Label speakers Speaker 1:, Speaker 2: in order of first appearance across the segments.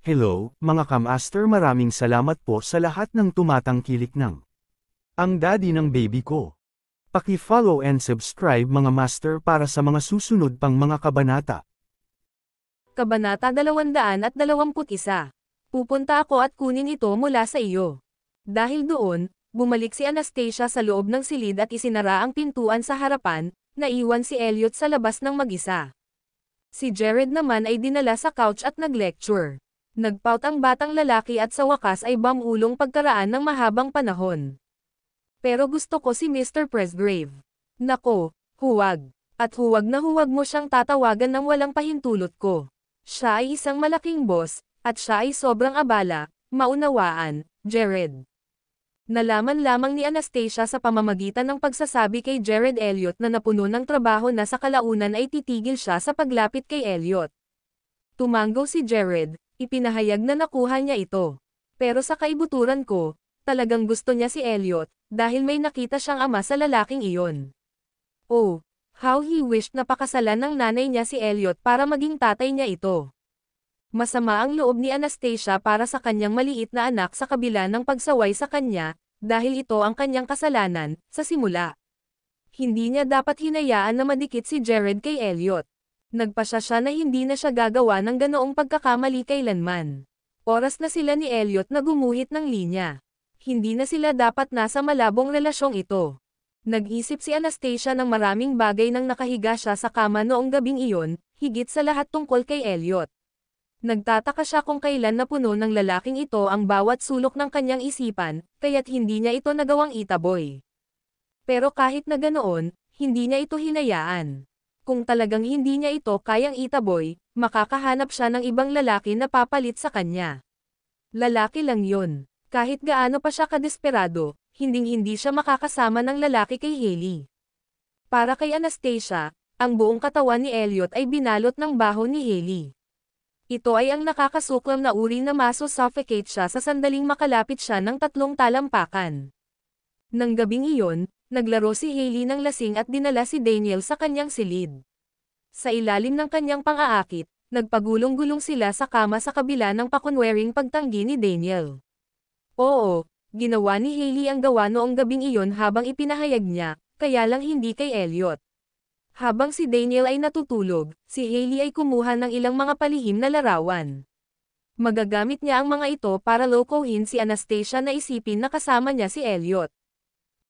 Speaker 1: Hello, mga kamaster, maraming salamat po sa lahat ng tumatangkilik ng ang daddy ng baby ko. Paki-follow and subscribe mga master para sa mga susunod pang mga kabanata.
Speaker 2: Kabanata 221. Pupunta ako at kunin ito mula sa iyo. Dahil doon, bumalik si Anastasia sa loob ng silid at isinara ang pintuan sa harapan, naiwan si Elliot sa labas ng mag-isa. Si Jared naman ay dinala sa couch at nag-lecture. Nagpout ang batang lalaki at sa wakas ay bamulong pagkaraan ng mahabang panahon. Pero gusto ko si Mr. Presgrave. Nako, huwag. At huwag na huwag mo siyang tatawagan ng walang pahintulot ko. Siya ay isang malaking boss, at siya ay sobrang abala, maunawaan, Jared. Nalaman lamang ni Anastasia sa pamamagitan ng pagsasabi kay Jared Elliot na napuno ng trabaho na sa kalaunan ay titigil siya sa paglapit kay Elliot. Tumanggo si Jared, ipinahayag na nakuha niya ito. Pero sa kaibuturan ko, talagang gusto niya si Elliot, dahil may nakita siyang ama sa lalaking iyon. Oh, how he wished na pakasalan ng nanay niya si Elliot para maging tatay niya ito. Masama ang loob ni Anastasia para sa kanyang maliit na anak sa kabila ng pagsaway sa kanya, dahil ito ang kanyang kasalanan, sa simula. Hindi niya dapat hinayaan na madikit si Jared kay Elliot. Nagpasya siya na hindi na siya gagawa ng ganoong pagkakamali kailanman. Oras na sila ni Elliot na gumuhit ng linya. Hindi na sila dapat nasa malabong relasyong ito. Nag-isip si Anastasia ng maraming bagay nang nakahiga siya sa kama noong gabing iyon, higit sa lahat tungkol kay Elliot. Nagtataka siya kung kailan napuno ng lalaking ito ang bawat sulok ng kanyang isipan, kaya't hindi niya ito nagawang itaboy. Pero kahit na ganoon, hindi niya ito hinayaan. Kung talagang hindi niya ito kayang itaboy, makakahanap siya ng ibang lalaki na papalit sa kanya. Lalaki lang yun. Kahit gaano pa siya kadesperado, hinding-hindi siya makakasama ng lalaki kay Hailey. Para kay Anastasia, ang buong katawan ni Elliot ay binalot ng baho ni Hailey. Ito ay ang nakakasuklam na uri na maso-suffocate siya sa sandaling makalapit siya ng 3 talampakan. Nang gabing iyon, naglaro si Hailey ng lasing at dinala si Daniel sa kanyang silid. Sa ilalim ng kanyang pang-aakit, nagpagulong-gulong sila sa kama sa kabila ng pakunwering pagtanggi ni Daniel. Oo, ginawa ni Hailey ang gawa noong gabing iyon habang ipinahayag niya, kaya lang hindi kay Elliot. Habang si Daniel ay natutulog, si Hailey ay kumuha ng ilang mga palihim na larawan. Magagamit niya ang mga ito para lokohin si Anastasia na isipin na kasama niya si Elliot.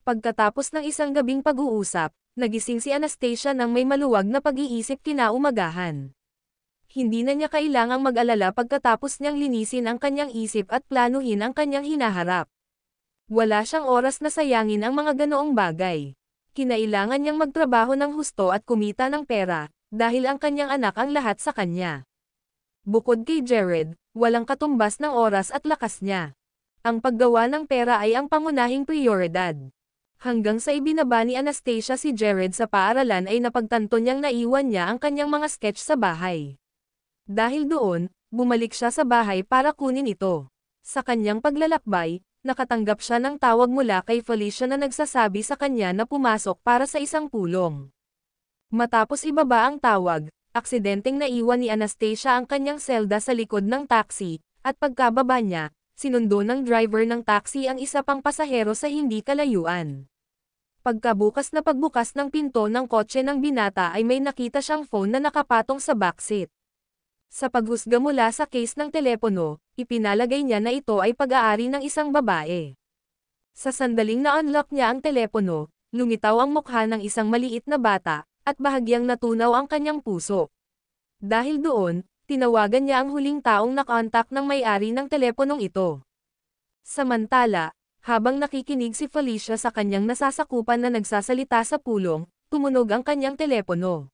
Speaker 2: Pagkatapos ng isang gabing pag-uusap, nagising si Anastasia nang may maluwag na pag-iisip kinaumagahan. Hindi na niya kailangang mag-alala pagkatapos niyang linisin ang kanyang isip at planuhin ang kanyang hinaharap. Wala siyang oras na sayangin ang mga ganoong bagay. Kinailangan niyang magtrabaho ng husto at kumita ng pera, dahil ang kanyang anak ang lahat sa kanya. Bukod kay Jared, walang katumbas ng oras at lakas niya. Ang paggawa ng pera ay ang pangunahing prioridad. Hanggang sa ibinaba ni Anastasia si Jared sa paaralan ay napagtanto niyang naiwan niya ang kanyang mga sketch sa bahay. Dahil doon, bumalik siya sa bahay para kunin ito. Sa kanyang paglalakbay, nakatanggap siya ng tawag mula kay Felicia na nagsasabi sa kanya na pumasok para sa isang pulong. Matapos ibaba ang tawag, aksidenteng naiwan ni Anastasia ang kanyang selda sa likod ng taxi, at pagkababa niya, sinundo ng driver ng taxi ang isa pang pasahero sa hindi kalayuan. Pagkabukas na pagbukas ng pinto ng kotse ng binata ay may nakita siyang phone na nakapatong sa backseat. Sa paghusga mula sa case ng telepono, ipinalagay niya na ito ay pag-aari ng isang babae. Sa sandaling na-unlock niya ang telepono, lumitaw ang mukha ng isang maliit na bata, at bahagyang natunaw ang kanyang puso. Dahil doon, tinawagan niya ang huling taong nakontak ng may-ari ng teleponong ito. Samantala, habang nakikinig si Felicia sa kanyang nasasakupan na nagsasalita sa pulong, tumunog ang kanyang telepono.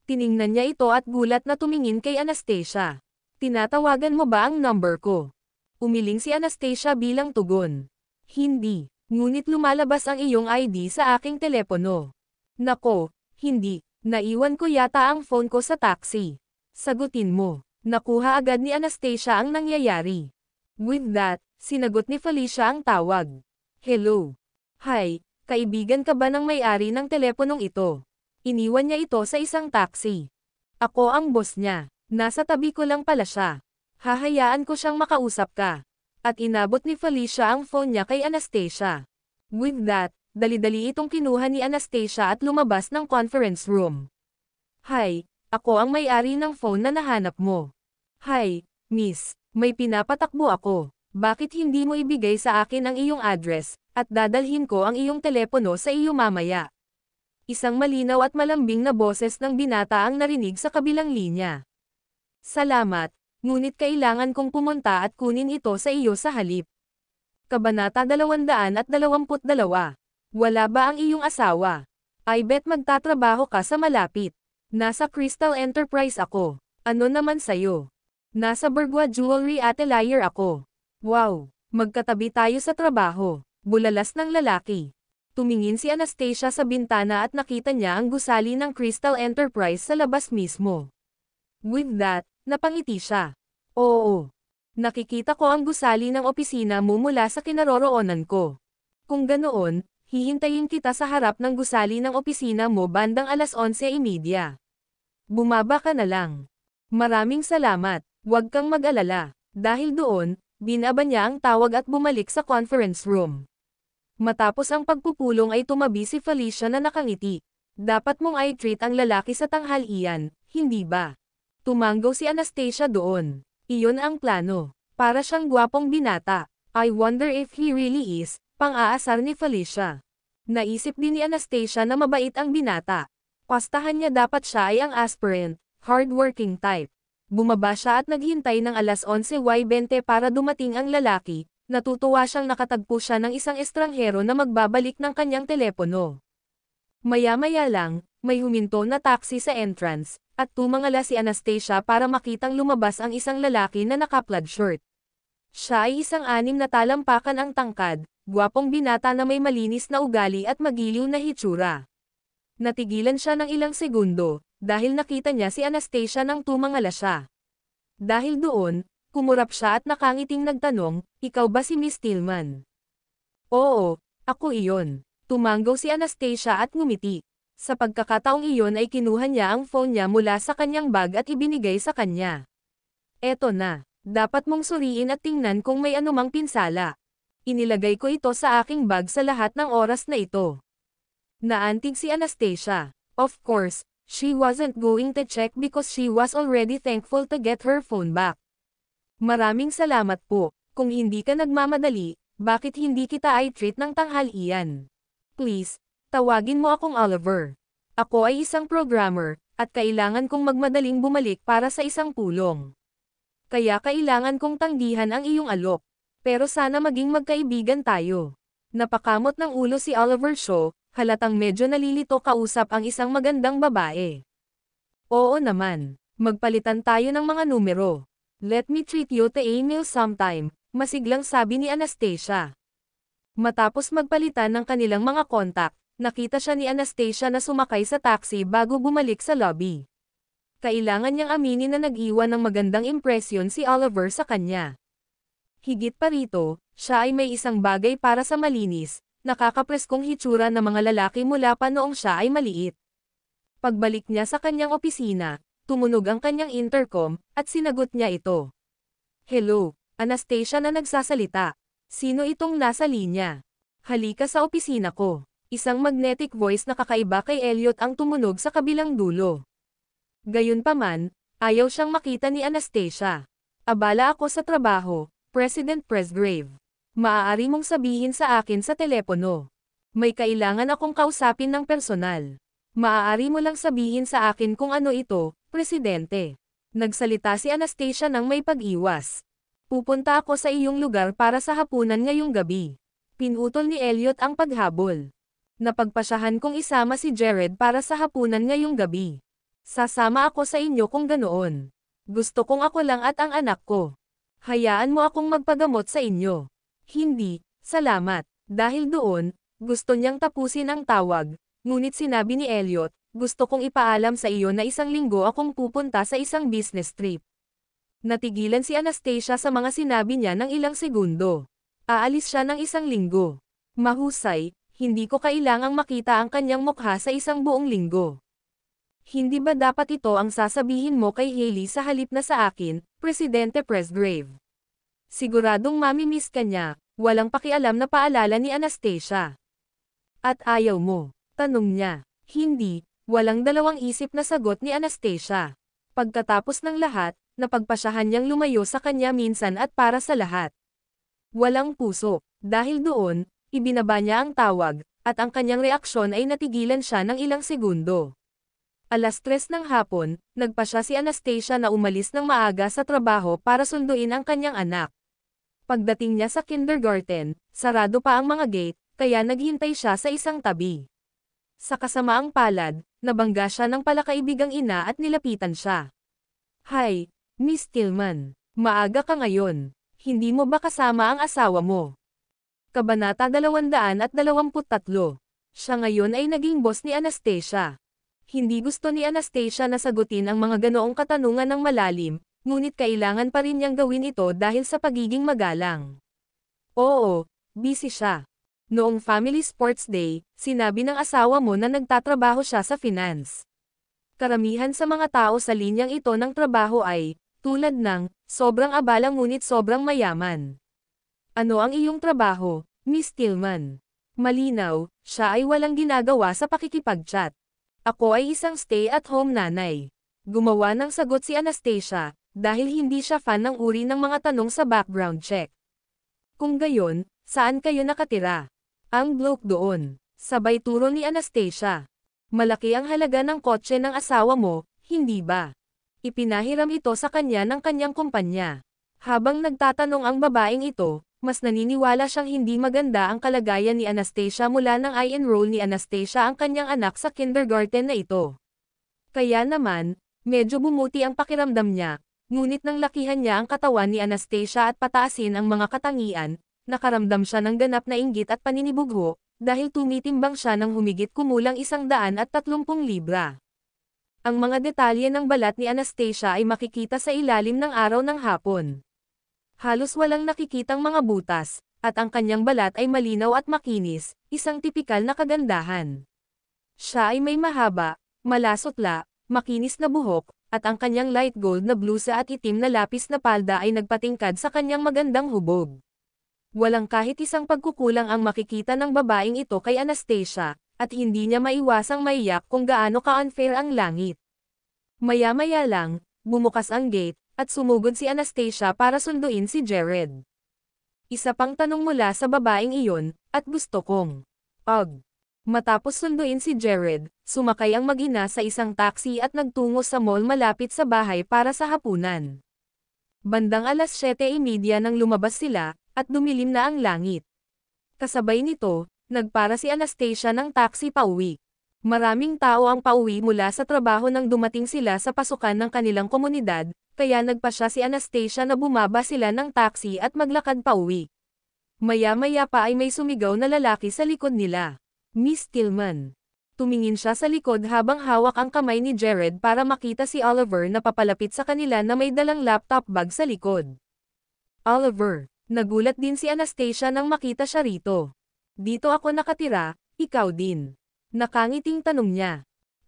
Speaker 2: Tiningnan niya ito at gulat na tumingin kay Anastasia. Tinatawagan mo ba ang number ko? Umiling si Anastasia bilang tugon. Hindi, ngunit lumalabas ang iyong ID sa aking telepono. Nako, hindi, naiwan ko yata ang phone ko sa taxi. Sagutin mo. Nakuha agad ni Anastasia ang nangyayari. With that, sinagot ni Felicia ang tawag. Hello. Hi, kaibigan ka ba ng may-ari ng teleponong ito? Iniwan niya ito sa isang taxi. Ako ang boss niya. Nasa tabi ko lang pala siya. Hahayaan ko siyang makausap ka. At inabot ni Felicia ang phone niya kay Anastasia. With that, dali-dali itong kinuha ni Anastasia at lumabas ng conference room. Hi, ako ang may-ari ng phone na nahanap mo. Hi, miss, may pinapatakbo ako. Bakit hindi mo ibigay sa akin ang iyong address, at dadalhin ko ang iyong telepono sa iyo mamaya? Isang malinaw at malambing na boses ng binata ang narinig sa kabilang linya. Salamat, ngunit kailangan kong pumunta at kunin ito sa iyo sa halip. Kabanata 222. Wala ba ang iyong asawa? I bet magtatrabaho ka sa malapit. Nasa Crystal Enterprise ako. Ano naman sayo? Nasa Bergua Jewelry Atelier ako. Wow, magkatabi tayo sa trabaho. Bulalas ng lalaki. Tumingin si Anastasia sa bintana at nakita niya ang gusali ng Crystal Enterprise sa labas mismo. With that, napangiti siya. Oo. Nakikita ko ang gusali ng opisina mo mula sa kinaroroonan ko. Kung ganoon, hihintayin kita sa harap ng gusali ng opisina mo bandang 11:30. Bumaba ka na lang. Maraming salamat, huwag kang mag-alala. Dahil doon, binaba niya ang tawag at bumalik sa conference room. Matapos ang pagpupulong ay tumabi si Felicia na nakangiti. Dapat mong i-treat ang lalaki sa tanghalian, hindi ba? Tumanggo si Anastasia doon. Iyon ang plano. Para siyang gwapong binata. I wonder if he really is, pang-aasar ni Felicia. Naisip din ni Anastasia na mabait ang binata. Pastahan niya dapat siya ay ang aspirant, hardworking type. Bumaba siya at naghintay ng 11:20 para dumating ang lalaki. Natutuwa siyang nakatagpo siya ng isang estranghero na magbabalik ng kanyang telepono. Maya-maya lang, may huminto na taxi sa entrance, at tumangala si Anastasia para makitang lumabas ang isang lalaki na naka-plaid shirt. Siya ay isang 6 na talampakan ang tangkad, gwapong binata na may malinis na ugali at magiliw na hitsura. Natigilan siya ng ilang segundo, dahil nakita niya si Anastasia nang tumangala siya. Dahil doon, kumurap siya at nakangiting nagtanong, ikaw ba si Miss Tillman? Oo, ako iyon. Tumanggo si Anastasia at ngumiti. Sa pagkakataong iyon ay kinuha niya ang phone niya mula sa kanyang bag at ibinigay sa kanya. Eto na, dapat mong suriin at tingnan kung may anumang pinsala. Inilagay ko ito sa aking bag sa lahat ng oras na ito. Naantig si Anastasia. Of course, she wasn't going to check because she was already thankful to get her phone back. Maraming salamat po. Kung hindi ka nagmamadali, bakit hindi kita i-treat ng tanghalian? Please, tawagin mo akong Oliver. Ako ay isang programmer, at kailangan kong magmadaling bumalik para sa isang pulong. Kaya kailangan kong tanggihan ang iyong alok. Pero sana maging magkaibigan tayo. Napakamot ng ulo si Oliver Shaw, halatang medyo nalilito kausap ang isang magandang babae. Oo naman, magpalitan tayo ng mga numero. Let me treat you to a meal sometime, masiglang sabi ni Anastasia. Matapos magpalitan ng kanilang mga kontak, nakita siya ni Anastasia na sumakay sa taxi bago bumalik sa lobby. Kailangan niyang aminin na nag-iwan ng magandang impresyon si Oliver sa kanya. Higit pa rito, siya ay may isang bagay para sa malinis, nakakapreskong hitsura ng mga lalaki mula pa noong siya ay maliit. Pagbalik niya sa kanyang opisina, tumunog ang kanyang intercom, at sinagot niya ito. Hello, Anastasia na nagsasalita. Sino itong nasa linya? Halika sa opisina ko. Isang magnetic voice na kakaiba kay Elliot ang tumunog sa kabilang dulo. Gayunpaman, ayaw siyang makita ni Anastasia. Abala ako sa trabaho, President Presgrave. Maaari mong sabihin sa akin sa telepono. May kailangan akong kausapin ng personal. Maaari mo lang sabihin sa akin kung ano ito, Presidente. Nagsalita si Anastasia nang may pag-iwas. Pupunta ako sa iyong lugar para sa hapunan ngayong gabi. Pinutol ni Elliot ang paghabol. Napagpasyahan kong isama si Jared para sa hapunan ngayong gabi. Sasama ako sa inyo kung ganoon. Gusto kong ako lang at ang anak ko. Hayaan mo akong magpagamot sa inyo. Hindi, salamat. Dahil doon, gusto niyang tapusin ang tawag. Ngunit sinabi ni Elliot, gusto kong ipaalam sa iyo na isang linggo akong pupunta sa isang business trip. Natigilan si Anastasia sa mga sinabi niya ng ilang segundo. Aalis siya ng isang linggo. Mahusay, hindi ko kailangang makita ang kanyang mukha sa isang buong linggo. Hindi ba dapat ito ang sasabihin mo kay Hailey sa halip na sa akin, Presidente Presgrave? Siguradong mamimiss ka niya, walang pakialam na paalala ni Anastasia. At ayaw mo? Tanong niya. Hindi, walang dalawang isip na sagot ni Anastasia. Pagkatapos ng lahat, napagpasyahan niyang lumayo sa kanya minsan at para sa lahat. Walang puso. Dahil doon, ibinaba niya ang tawag, at ang kanyang reaksyon ay natigilan siya ng ilang segundo. 3:00 ng hapon, nagpasya si Anastasia na umalis ng maaga sa trabaho para sunduin ang kanyang anak. Pagdating niya sa kindergarten, sarado pa ang mga gate, kaya naghintay siya sa isang tabi. Sa kasamaang palad, nabangga siya ng palakaibigang ina at nilapitan siya. Hi, Miss Tillman. Maaga ka ngayon. Hindi mo ba kasama ang asawa mo? Kabanata 223. Siya ngayon ay naging boss ni Anastasia. Hindi gusto ni Anastasia na sagutin ang mga ganoong katanungan ng malalim, ngunit kailangan pa rin niyang gawin ito dahil sa pagiging magalang. Oo, busy siya. Noong Family Sports Day, sinabi ng asawa mo na nagtatrabaho siya sa finance. Karamihan sa mga tao sa linyang ito ng trabaho ay, tulad ng, sobrang abala ngunit sobrang mayaman. Ano ang iyong trabaho, Miss Tillman? Malinaw, siya ay walang ginagawa sa pakikipag-chat. Ako ay isang stay-at-home nanay. Gumawa ng sagot si Anastasia, dahil hindi siya fan ng uri ng mga tanong sa background check. Kung gayon, saan kayo nakatira? Ang bloke doon. Sabay turo ni Anastasia. Malaki ang halaga ng kotse ng asawa mo, hindi ba? Ipinahiram ito sa kanya ng kanyang kumpanya. Habang nagtatanong ang babaeng ito, mas naniniwala siyang hindi maganda ang kalagayan ni Anastasia mula nang i-enroll ni Anastasia ang kanyang anak sa kindergarten na ito. Kaya naman, medyo bumuti ang pakiramdam niya, ngunit nang lakihan niya ang katawan ni Anastasia at pataasin ang mga katangian, nakaramdam siya ng ganap na inggit at paninibugho, dahil tumitimbang siya ng humigit kumulang 130 libra. Ang mga detalye ng balat ni Anastasia ay makikita sa ilalim ng araw ng hapon. Halos walang nakikitang mga butas, at ang kanyang balat ay malinaw at makinis, isang tipikal na kagandahan. Siya ay may mahaba, malasotla, makinis na buhok, at ang kanyang light gold na blusa at itim na lapis na palda ay nagpatingkad sa kanyang magandang hubog. Walang kahit isang pagkukulang ang makikita ng babaeng ito kay Anastasia, at hindi niya maiwasang maiyak kung gaano ka-unfair ang langit. Maya-maya lang, bumukas ang gate, at sumugod si Anastasia para sunduin si Jared. Isa pang tanong mula sa babaeng iyon, at gusto kong. Matapos sunduin si Jared, sumakay ang mag-ina sa isang taxi at nagtungo sa mall malapit sa bahay para sa hapunan. Bandang 7:30 nang lumabas sila, at dumilim na ang langit. Kasabay nito, nagpara si Anastasia ng taxi pauwi. Maraming tao ang pauwi mula sa trabaho nang dumating sila sa pasukan ng kanilang komunidad, kaya nagpasya si Anastasia na bumaba sila ng taxi at maglakad pauwi. Maya-maya pa ay may sumigaw na lalaki sa likod nila. Miss Tillman. Tumingin siya sa likod habang hawak ang kamay ni Jared para makita si Oliver na papalapit sa kanila na may dalang laptop bag sa likod. Oliver. Nagulat din si Anastasia nang makita siya rito. Dito ako nakatira, ikaw din. Nakangiting tanong niya.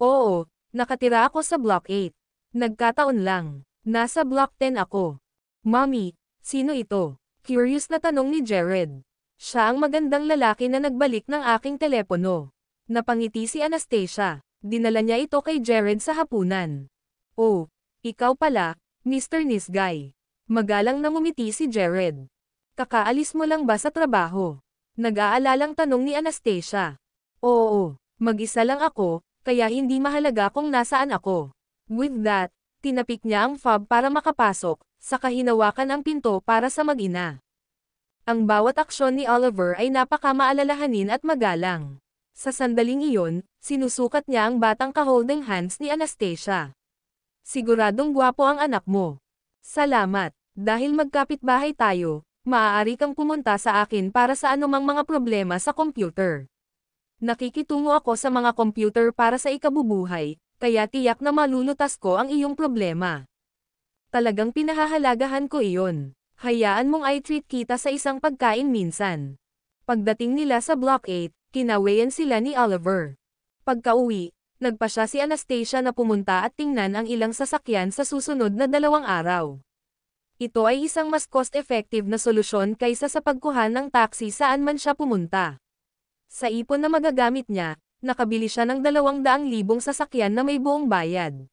Speaker 2: Oo, nakatira ako sa Block 8. Nagkataon lang. Nasa Block 10 ako. Mommy, sino ito? Curious na tanong ni Jared. Siya ang magandang lalaki na nagbalik ng aking telepono. Napangiti si Anastasia. Dinala niya ito kay Jared sa hapunan. Oh, ikaw pala, Mr. Nice Guy. Magalang na ngumiti si Jared. Kakaalis mo lang ba sa trabaho? Nag-aalalang tanong ni Anastasia. Oo, mag-isa lang ako, kaya hindi mahalaga kung nasaan ako. With that, tinapik niya ang fob para makapasok, saka hinawakan ang pinto para sa mag-ina. Ang bawat aksyon ni Oliver ay napakamaalalahanin at magalang. Sa sandaling iyon, sinusukat niya ang batang ka-holding hands ni Anastasia. Siguradong gwapo ang anak mo. Salamat, dahil magkapitbahay tayo. Maaari kang pumunta sa akin para sa anumang mga problema sa computer. Nakikitungo ako sa mga computer para sa ikabubuhay, kaya tiyak na malulutas ko ang iyong problema. Talagang pinahahalagahan ko iyon. Hayaan mong i-treat kita sa isang pagkain minsan. Pagdating nila sa Block 8, kinawayan sila ni Oliver. Pagkauwi, nagpa siya si Anastasia na pumunta at tingnan ang ilang sasakyan sa susunod na 2 araw. Ito ay isang mas cost-effective na solusyon kaysa sa pagkuha ng taxi saan man siya pumunta. Sa ipon na magagamit niya, nakabili siya ng 200,000 sasakyan na may buong bayad.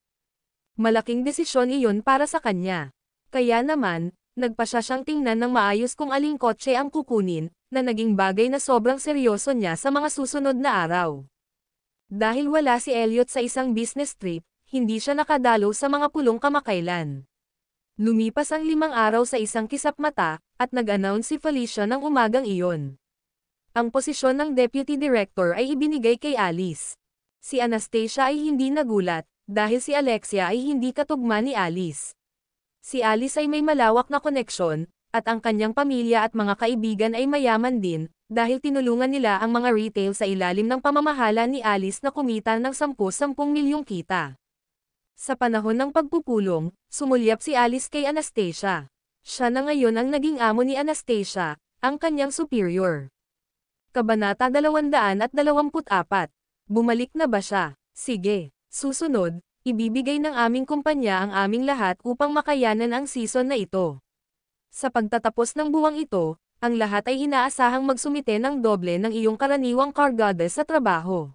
Speaker 2: Malaking desisyon iyon para sa kanya. Kaya naman, nagpa siya siyang tingnan ng maayos kung aling kotse ang kukunin, na naging bagay na sobrang seryoso niya sa mga susunod na araw. Dahil wala si Elliot sa isang business trip, hindi siya nakadalo sa mga pulong kamakailan. Lumipas ang 5 araw sa isang kisap mata, at nag-announce si Felicia ng umagang iyon. Ang posisyon ng deputy director ay ibinigay kay Alice. Si Anastasia ay hindi nagulat, dahil si Alexia ay hindi katugma ni Alice. Si Alice ay may malawak na koneksyon, at ang kanyang pamilya at mga kaibigan ay mayaman din, dahil tinulungan nila ang mga retail sa ilalim ng pamamahala ni Alice na kumita ng 10-10 milyong kita. Sa panahon ng pagpupulong, sumulyap si Alice kay Anastasia. Siya na ngayon ang naging amo ni Anastasia, ang kanyang superior. Kabanata 224. Bumalik na ba siya? Sige. Susunod, ibibigay ng aming kumpanya ang aming lahat upang makayanan ang season na ito. Sa pagtatapos ng buwang ito, ang lahat ay inaasahang magsumite ng doble ng iyong karaniwang kargada sa trabaho.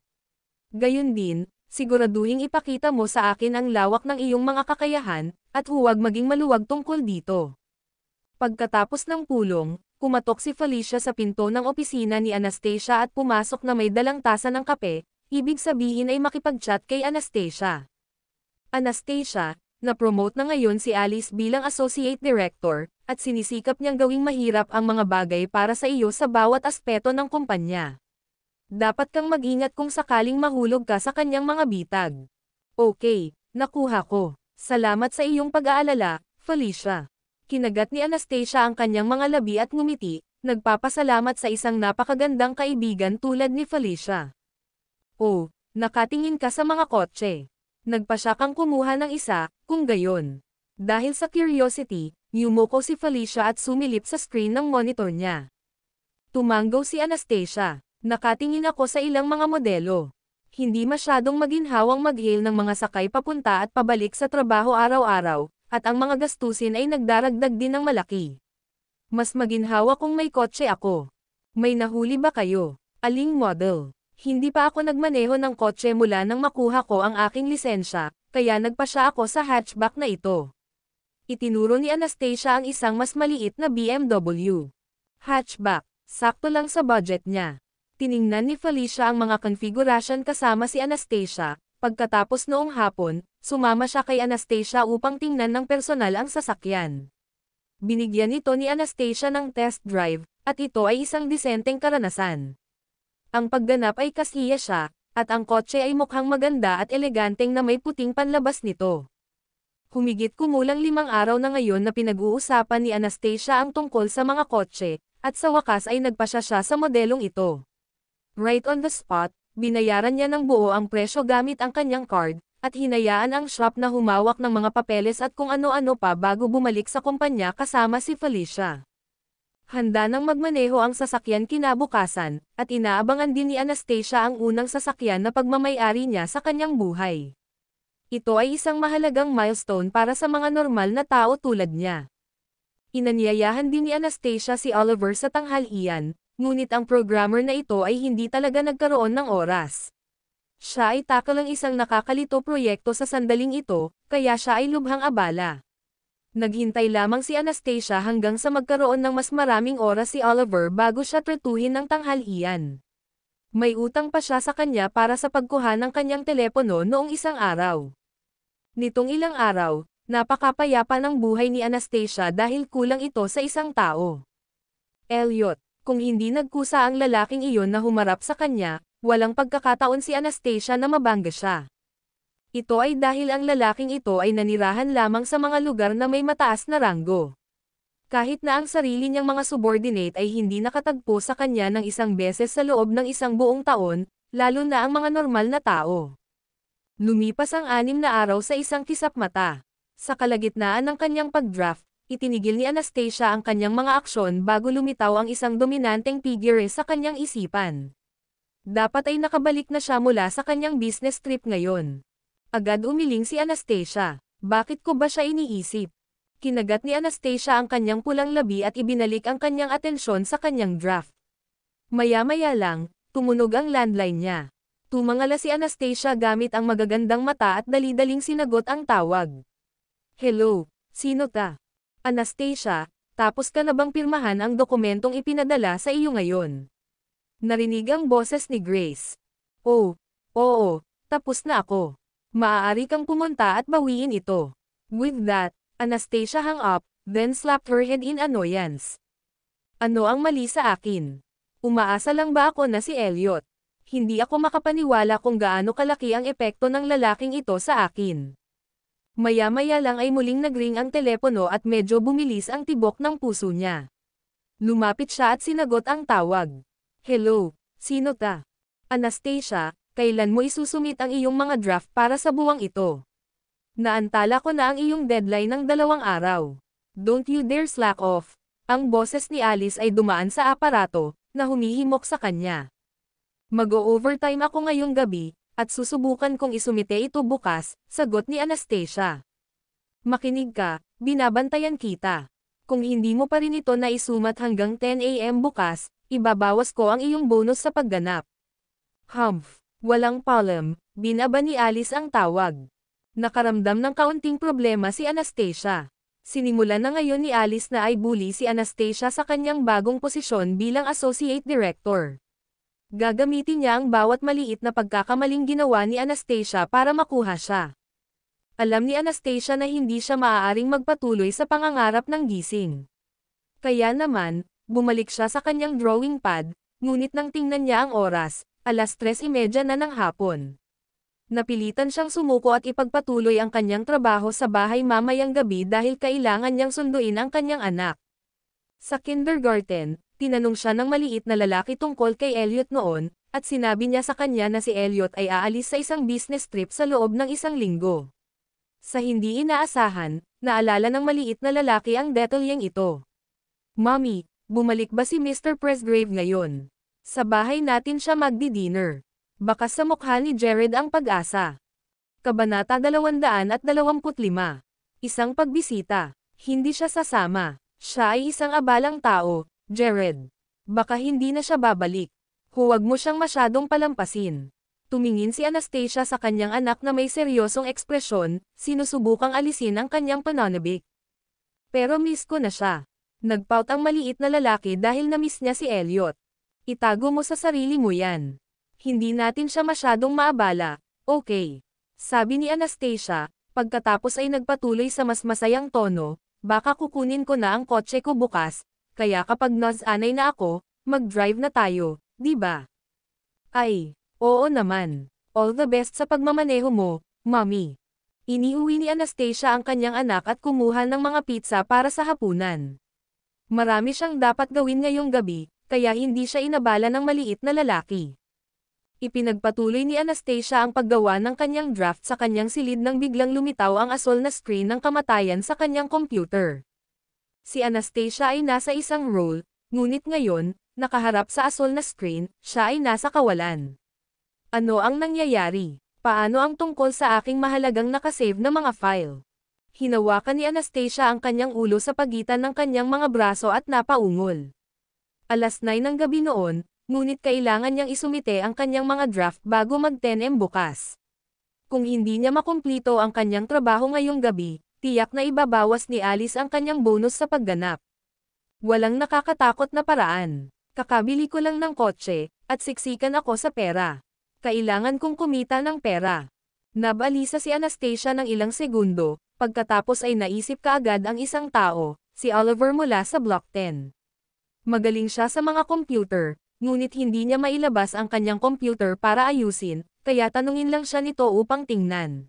Speaker 2: Gayun din, siguraduhing ipakita mo sa akin ang lawak ng iyong mga kakayahan, at huwag maging maluwag tungkol dito. Pagkatapos ng pulong, kumatok si Felicia sa pinto ng opisina ni Anastasia at pumasok na may dalang tasa ng kape, ibig sabihin ay makipag-chat kay Anastasia. Anastasia, na-promote na ngayon si Alice bilang Associate Director, at sinisikap niyang gawing mahirap ang mga bagay para sa iyo sa bawat aspeto ng kumpanya. Dapat kang mag-ingat kung sakaling mahulog ka sa kanyang mga bitag. Okay, nakuha ko. Salamat sa iyong pag-aalala, Felicia. Kinagat ni Anastasia ang kanyang mga labi at ngumiti, nagpapasalamat sa isang napakagandang kaibigan tulad ni Felicia. Oh, nakatingin ka sa mga kotse. Nagpa siya kang kumuha ng isa, kung gayon. Dahil sa curiosity, yumuko si Felicia at sumilip sa screen ng monitor niya. Tumanggaw si Anastasia. Nakatingin ako sa ilang mga modelo. Hindi masyadong maginhawang mag-hail ng mga sakay papunta at pabalik sa trabaho araw-araw, at ang mga gastusin ay nagdaragdag din ng malaki. Mas maginhawa kung may kotse ako. May nahuli ba kayo? Aling model? Hindi pa ako nagmaneho ng kotse mula nang makuha ko ang aking lisensya, kaya nagpa siya ako sa hatchback na ito. Itinuro ni Anastasia ang isang mas maliit na BMW. Hatchback, sakto lang sa budget niya. Tiningnan ni Felicia ang mga configuration kasama si Anastasia. Pagkatapos noong hapon, sumama siya kay Anastasia upang tingnan ng personal ang sasakyan. Binigyan ito ni Anastasia ng test drive, at ito ay isang disenteng karanasan. Ang pagganap ay kasiya siya, at ang kotse ay mukhang maganda at eleganteng na may puting panlabas nito. Humigit kumulang 5 araw na ngayon na pinag-uusapan ni Anastasia ang tungkol sa mga kotse, at sa wakas ay nagpasya siya sa modelong ito. Right on the spot, binayaran niya ng buo ang presyo gamit ang kanyang card, at hinayaan ang shop na humawak ng mga papeles at kung ano-ano pa bago bumalik sa kumpanya kasama si Felicia. Handa nang magmaneho ang sasakyan kinabukasan, at inaabangan din ni Anastasia ang unang sasakyan na pagmamay-ari niya sa kanyang buhay. Ito ay isang mahalagang milestone para sa mga normal na tao tulad niya. Inanyayahan din ni Anastasia si Oliver sa tanghalian, ngunit ang programmer na ito ay hindi talaga nagkaroon ng oras. Siya ay takalang isang nakakalito proyekto sa sandaling ito, kaya siya ay lubhang abala. Naghintay lamang si Anastasia hanggang sa magkaroon ng mas maraming oras si Oliver bago siya tretuhin ng tanghalian. May utang pa siya sa kanya para sa pagkuha ng kanyang telepono noong isang araw. Nitong ilang araw, napakapayapa ng buhay ni Anastasia dahil kulang ito sa isang tao. Elliot. Kung hindi nagkusa ang lalaking iyon na humarap sa kanya, walang pagkakataon si Anastasia na mabangga siya. Ito ay dahil ang lalaking ito ay nanirahan lamang sa mga lugar na may mataas na ranggo. Kahit na ang sarili niyang mga subordinate ay hindi nakatagpo sa kanya ng isang beses sa loob ng isang buong taon, lalo na ang mga normal na tao. Lumipas ang 6 na araw sa isang kisap mata. Sa kalagitnaan ng kanyang pag-draft, itinigil ni Anastasia ang kanyang mga aksyon bago lumitaw ang isang dominanteng figure sa kanyang isipan. Dapat ay nakabalik na siya mula sa kanyang business trip ngayon. Agad umiling si Anastasia. Bakit ko ba siya iniisip? Kinagat ni Anastasia ang kanyang pulang labi at ibinalik ang kanyang atensyon sa kanyang draft. Maya-maya lang, tumunog ang landline niya. Tumangala si Anastasia gamit ang magagandang mata at dali-daling sinagot ang tawag. Hello, sino ta? Anastasia, tapos ka na bang pirmahan ang dokumentong ipinadala sa iyo ngayon? Narinig ang boses ni Grace. Oh, oo, tapos na ako. Maaari kang pumunta at bawiin ito. With that, Anastasia hung up, then slapped her head in annoyance. Ano ang mali sa akin? Umaasa lang ba ako na si Elliot? Hindi ako makapaniwala kung gaano kalaki ang epekto ng lalaking ito sa akin. Maya-maya lang ay muling nagring ang telepono at medyo bumilis ang tibok ng puso niya. Lumapit siya at sinagot ang tawag. Hello, sino ta? Anastasia, kailan mo isusumit ang iyong mga draft para sa buwang ito? Naantala ko na ang iyong deadline ng 2 araw. Don't you dare slack off. Ang boses ni Alice ay dumaan sa aparato, na humihimok sa kanya. Mag-o-overtime ako ngayong gabi, at susubukan kong isumite ito bukas, sagot ni Anastasia. Makinig ka, binabantayan kita. Kung hindi mo pa rin ito na isumat hanggang 10 AM bukas, ibabawas ko ang iyong bonus sa pagganap. Humph, walang problem, binaba ni Alice ang tawag. Nakaramdam ng kaunting problema si Anastasia. Sinimulan na ngayon ni Alice na ay bully si Anastasia sa kanyang bagong posisyon bilang Associate Director. Gagamitin niya ang bawat maliit na pagkakamaling ginawa ni Anastasia para makuha siya. Alam ni Anastasia na hindi siya maaaring magpatuloy sa pangangarap ng gising. Kaya naman, bumalik siya sa kanyang drawing pad, ngunit nang tingnan niya ang oras, 3:30 na ng hapon. Napilitan siyang sumuko at ipagpatuloy ang kanyang trabaho sa bahay mamayang gabi dahil kailangan niyang sunduin ang kanyang anak. Sa kindergarten, tinanong siya ng maliit na lalaki tungkol kay Elliot noon, at sinabi niya sa kanya na si Elliot ay aalis sa isang business trip sa loob ng 1 linggo. Sa hindi inaasahan, naalala ng maliit na lalaki ang detalyeng ito. Mommy, bumalik ba si Mr. Presgrave ngayon? Sa bahay natin siya magdi-dinner. Baka sa mukha ni Jared ang pag-asa. Kabanata 225. Isang pagbisita. Hindi siya sasama. Siya ay isang abalang tao, Jared. Baka hindi na siya babalik. Huwag mo siyang masyadong palampasin. Tumingin si Anastasia sa kanyang anak na may seryosong ekspresyon, sinusubukang alisin ang kanyang pananabik. Pero miss ko na siya. Nagpout ang maliit na lalaki dahil na-miss niya si Elliot. Itago mo sa sarili mo yan. Hindi natin siya masyadong maabala, okay? Sabi ni Anastasia, pagkatapos ay nagpatuloy sa mas masayang tono, baka kukunin ko na ang kotse ko bukas, kaya kapag nag-anay na ako, mag-drive na tayo, di ba? Ay, oo naman. All the best sa pagmamaneho mo, mommy. Iniuwi ni Anastasia ang kanyang anak at kumuha ng mga pizza para sa hapunan. Marami siyang dapat gawin ngayong gabi, kaya hindi siya inabala ng maliit na lalaki. Ipinagpatuloy ni Anastasia ang paggawa ng kanyang draft sa kanyang silid nang biglang lumitaw ang asol na screen ng kamatayan sa kanyang computer. Si Anastasia ay nasa isang role, ngunit ngayon, nakaharap sa asol na screen, siya ay nasa kawalan. Ano ang nangyayari? Paano ang tungkol sa aking mahalagang nakasave na mga file? Hinawakan ni Anastasia ang kanyang ulo sa pagitan ng kanyang mga braso at napaungol. 9:00 ng gabi noon, ngunit kailangan niyang isumite ang kanyang mga draft bago mag-10 AM bukas. Kung hindi niya makumplito ang kanyang trabaho ngayong gabi, tiyak na ibabawas ni Alice ang kanyang bonus sa pagganap. Walang nakakatakot na paraan. Kakabili ko lang ng kotse, at siksikan ako sa pera. Kailangan kong kumita ng pera. Nabalisa si Anastasia ng ilang segundo, pagkatapos ay naisip kaagad ang isang tao, si Oliver mula sa Block 10. Magaling siya sa mga computer, ngunit hindi niya mailabas ang kanyang computer para ayusin, kaya tanungin lang siya nito upang tingnan.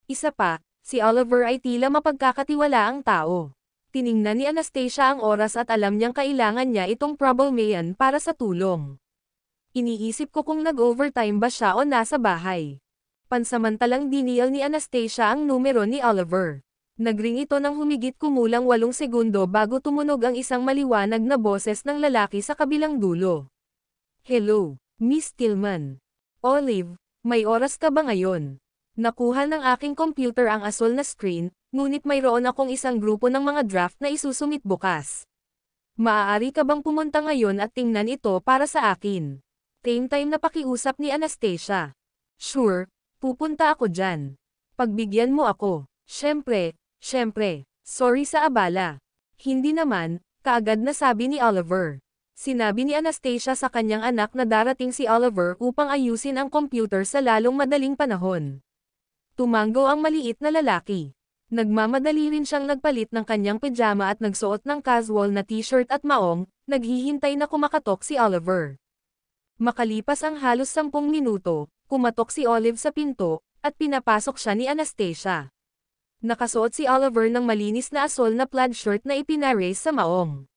Speaker 2: Isa pa, si Oliver ay tila mapagkakatiwalaang tao. Tiningnan ni Anastasia ang oras at alam niyang kailangan niya itong troublemayan para sa tulong. Iniisip ko kung nag-overtime ba siya o nasa bahay. Pansamantalang dinial ni Anastasia ang numero ni Oliver. Nagring ito ng humigit kumulang 8 segundo bago tumunog ang isang maliwanag na boses ng lalaki sa kabilang dulo. Hello, Miss Tillman. Olive, may oras ka ba ngayon? Nakuha ng aking computer ang asol na screen, ngunit mayroon akong isang grupo ng mga draft na isusumit bukas. Maaari ka bang pumunta ngayon at tingnan ito para sa akin? Same time na pakiusap ni Anastasia. Sure, pupunta ako dyan. Pagbigyan mo ako. Syempre. Sorry sa abala. Hindi naman, kaagad na sabi ni Oliver. Sinabi ni Anastasia sa kanyang anak na darating si Oliver upang ayusin ang computer sa lalong madaling panahon. Tumango ang maliit na lalaki. Nagmamadali rin siyang nagpalit ng kanyang pajama at nagsuot ng casual na t-shirt at maong, naghihintay na kumakatok si Oliver. Makalipas ang halos 10 minuto, kumatok si Olive sa pinto, at pinapasok siya ni Anastasia. Nakasuot si Oliver ng malinis na asol na plaid shirt na ipinaraise sa maong.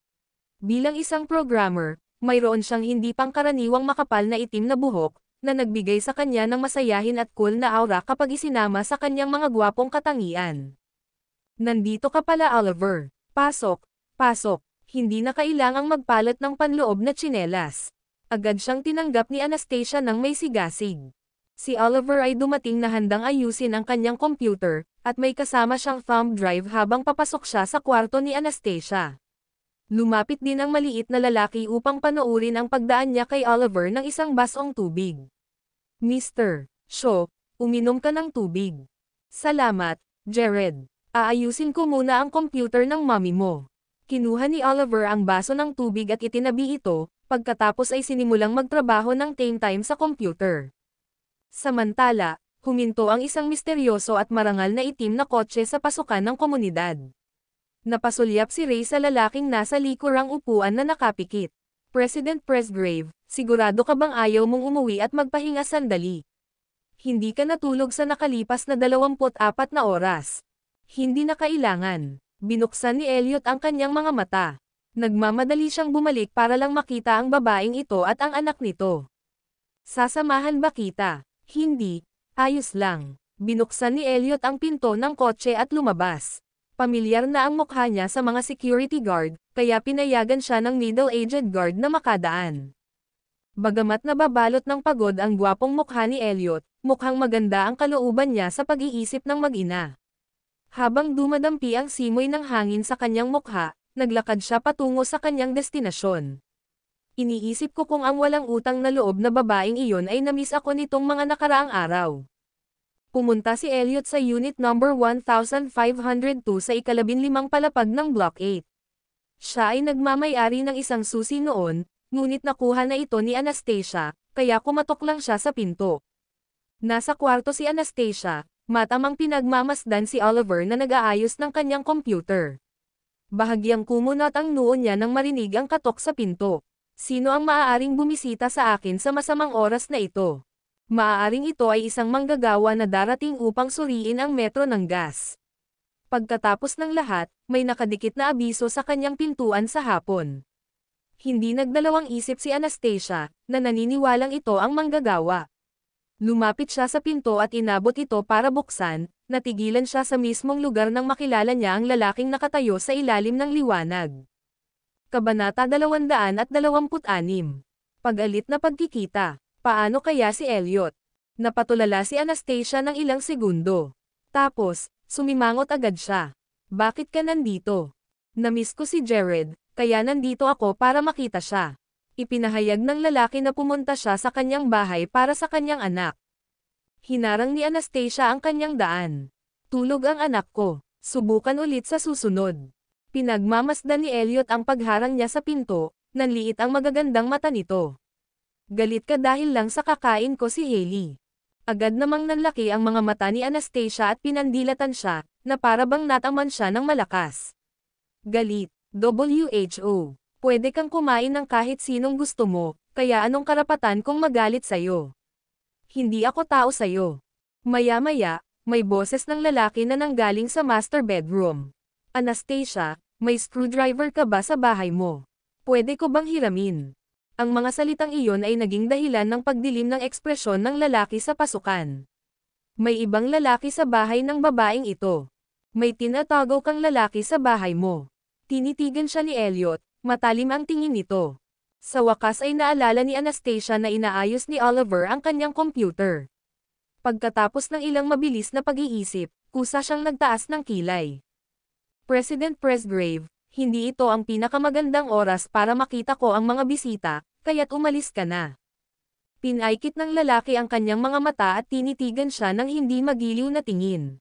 Speaker 2: Bilang isang programmer, mayroon siyang hindi pangkaraniwang makapal na itim na buhok, na nagbigay sa kanya ng masayahin at cool na aura kapag isinama sa kanyang mga gwapong katangian. Nandito ka pala, Oliver. Pasok. Hindi na kailangang magpalat ng panloob na tsinelas. Agad siyang tinanggap ni Anastasia ng may sigasig. Si Oliver ay dumating na handang ayusin ang kanyang computer, at may kasama siyang thumb drive habang papasok siya sa kwarto ni Anastasia. Lumapit din ang maliit na lalaki upang panoorin ang pagdaan niya kay Oliver ng isang basong tubig. Mr. Shaw, uminom ka ng tubig. Salamat, Jared. Aayusin ko muna ang computer ng mommy mo. Kinuha ni Oliver ang baso ng tubig at itinabi ito, pagkatapos ay sinimulang magtrabaho ng time sa computer. Samantala, huminto ang isang misteryoso at marangal na itim na kotse sa pasukan ng komunidad. Napasulyap si Ray sa lalaking nasa likurang upuan na nakapikit. President Presgrave, sigurado ka bang ayaw mong umuwi at magpahinga sandali? Hindi ka natulog sa nakalipas na 24 na oras. Hindi na kailangan. Binuksan ni Elliot ang kanyang mga mata. Nagmamadali siyang bumalik para lang makita ang babaeng ito at ang anak nito. Sasamahan ba kita? Hindi. Ayos lang. Binuksan ni Elliot ang pinto ng kotse at lumabas. Pamilyar na ang mukha niya sa mga security guard, kaya pinayagan siya ng middle-aged guard na makadaan. Bagamat nababalot ng pagod ang gwapong mukha ni Elliot, mukhang maganda ang kalooban niya sa pag-iisip ng mag-ina. Habang dumadampi ang simoy ng hangin sa kanyang mukha, naglakad siya patungo sa kanyang destinasyon. Iniisip ko kung ang walang utang na loob na babaeng iyon ay namiss ako nitong mga nakaraang araw. Pumunta si Elliot sa unit number 1502 sa ika-15 palapag ng Block 8. Siya ay nagmamay-ari ng isang susi noon, ngunit nakuha na ito ni Anastasia, kaya kumatok lang siya sa pinto. Nasa kwarto si Anastasia, matamang pinagmamasdan si Oliver na nag-aayos ng kanyang computer. Bahagyang kumunot ang noo niya nang marinig ang katok sa pinto. Sino ang maaaring bumisita sa akin sa masamang oras na ito? Maaaring ito ay isang manggagawa na darating upang suriin ang metro ng gas. Pagkatapos ng lahat, may nakadikit na abiso sa kanyang pintuan sa hapon. Hindi nagdalawang isip si Anastasia, na naniniwalang ito ang manggagawa. Lumapit siya sa pinto at inabot ito para buksan, natigilan siya sa mismong lugar nang makilala niya ang lalaking nakatayo sa ilalim ng liwanag. Kabanata 226. Pag-alit na pagkikita. Paano kaya si Elliot? Napatulala si Anastasia ng ilang segundo. Tapos, sumimangot agad siya. Bakit ka nandito? Namiss ko si Jared, kaya nandito ako para makita siya. Ipinahayag ng lalaki na pumunta siya sa kanyang bahay para sa kanyang anak. Hinarang ni Anastasia ang kanyang daan. Tulog ang anak ko. Subukan ulit sa susunod. Pinagmamasdan ni Elliot ang pagharang niya sa pinto, nanliit ang magagandang mata nito. Galit ka dahil lang sa kakain ko si Hailey. Agad namang nanlaki ang mga mata ni Anastasia at pinandilatan siya, na para bang nataman siya ng malakas. Galit, WHO. Pwede kang kumain ng kahit sinong gusto mo, kaya anong karapatan kong magalit sa'yo? Hindi ako tao sa'yo. Maya-maya, may boses ng lalaki na nanggaling sa master bedroom. Anastasia, may screwdriver ka ba sa bahay mo? Pwede ko bang hiramin? Ang mga salitang iyon ay naging dahilan ng pagdilim ng ekspresyon ng lalaki sa pasukan. May ibang lalaki sa bahay ng babaeng ito. May tinatago kang lalaki sa bahay mo. Tinitigan siya ni Elliot, matalim ang tingin nito. Sa wakas ay naalala ni Anastasia na inaayos ni Oliver ang kanyang computer. Pagkatapos ng ilang mabilis na pag-iisip, kusa siyang nagtaas ng kilay. President Presgrave, hindi ito ang pinakamagandang oras para makita ko ang mga bisita, kaya't umalis ka na. Pinaikit ng lalaki ang kanyang mga mata at tinitigan siya ng hindi magiliw na tingin.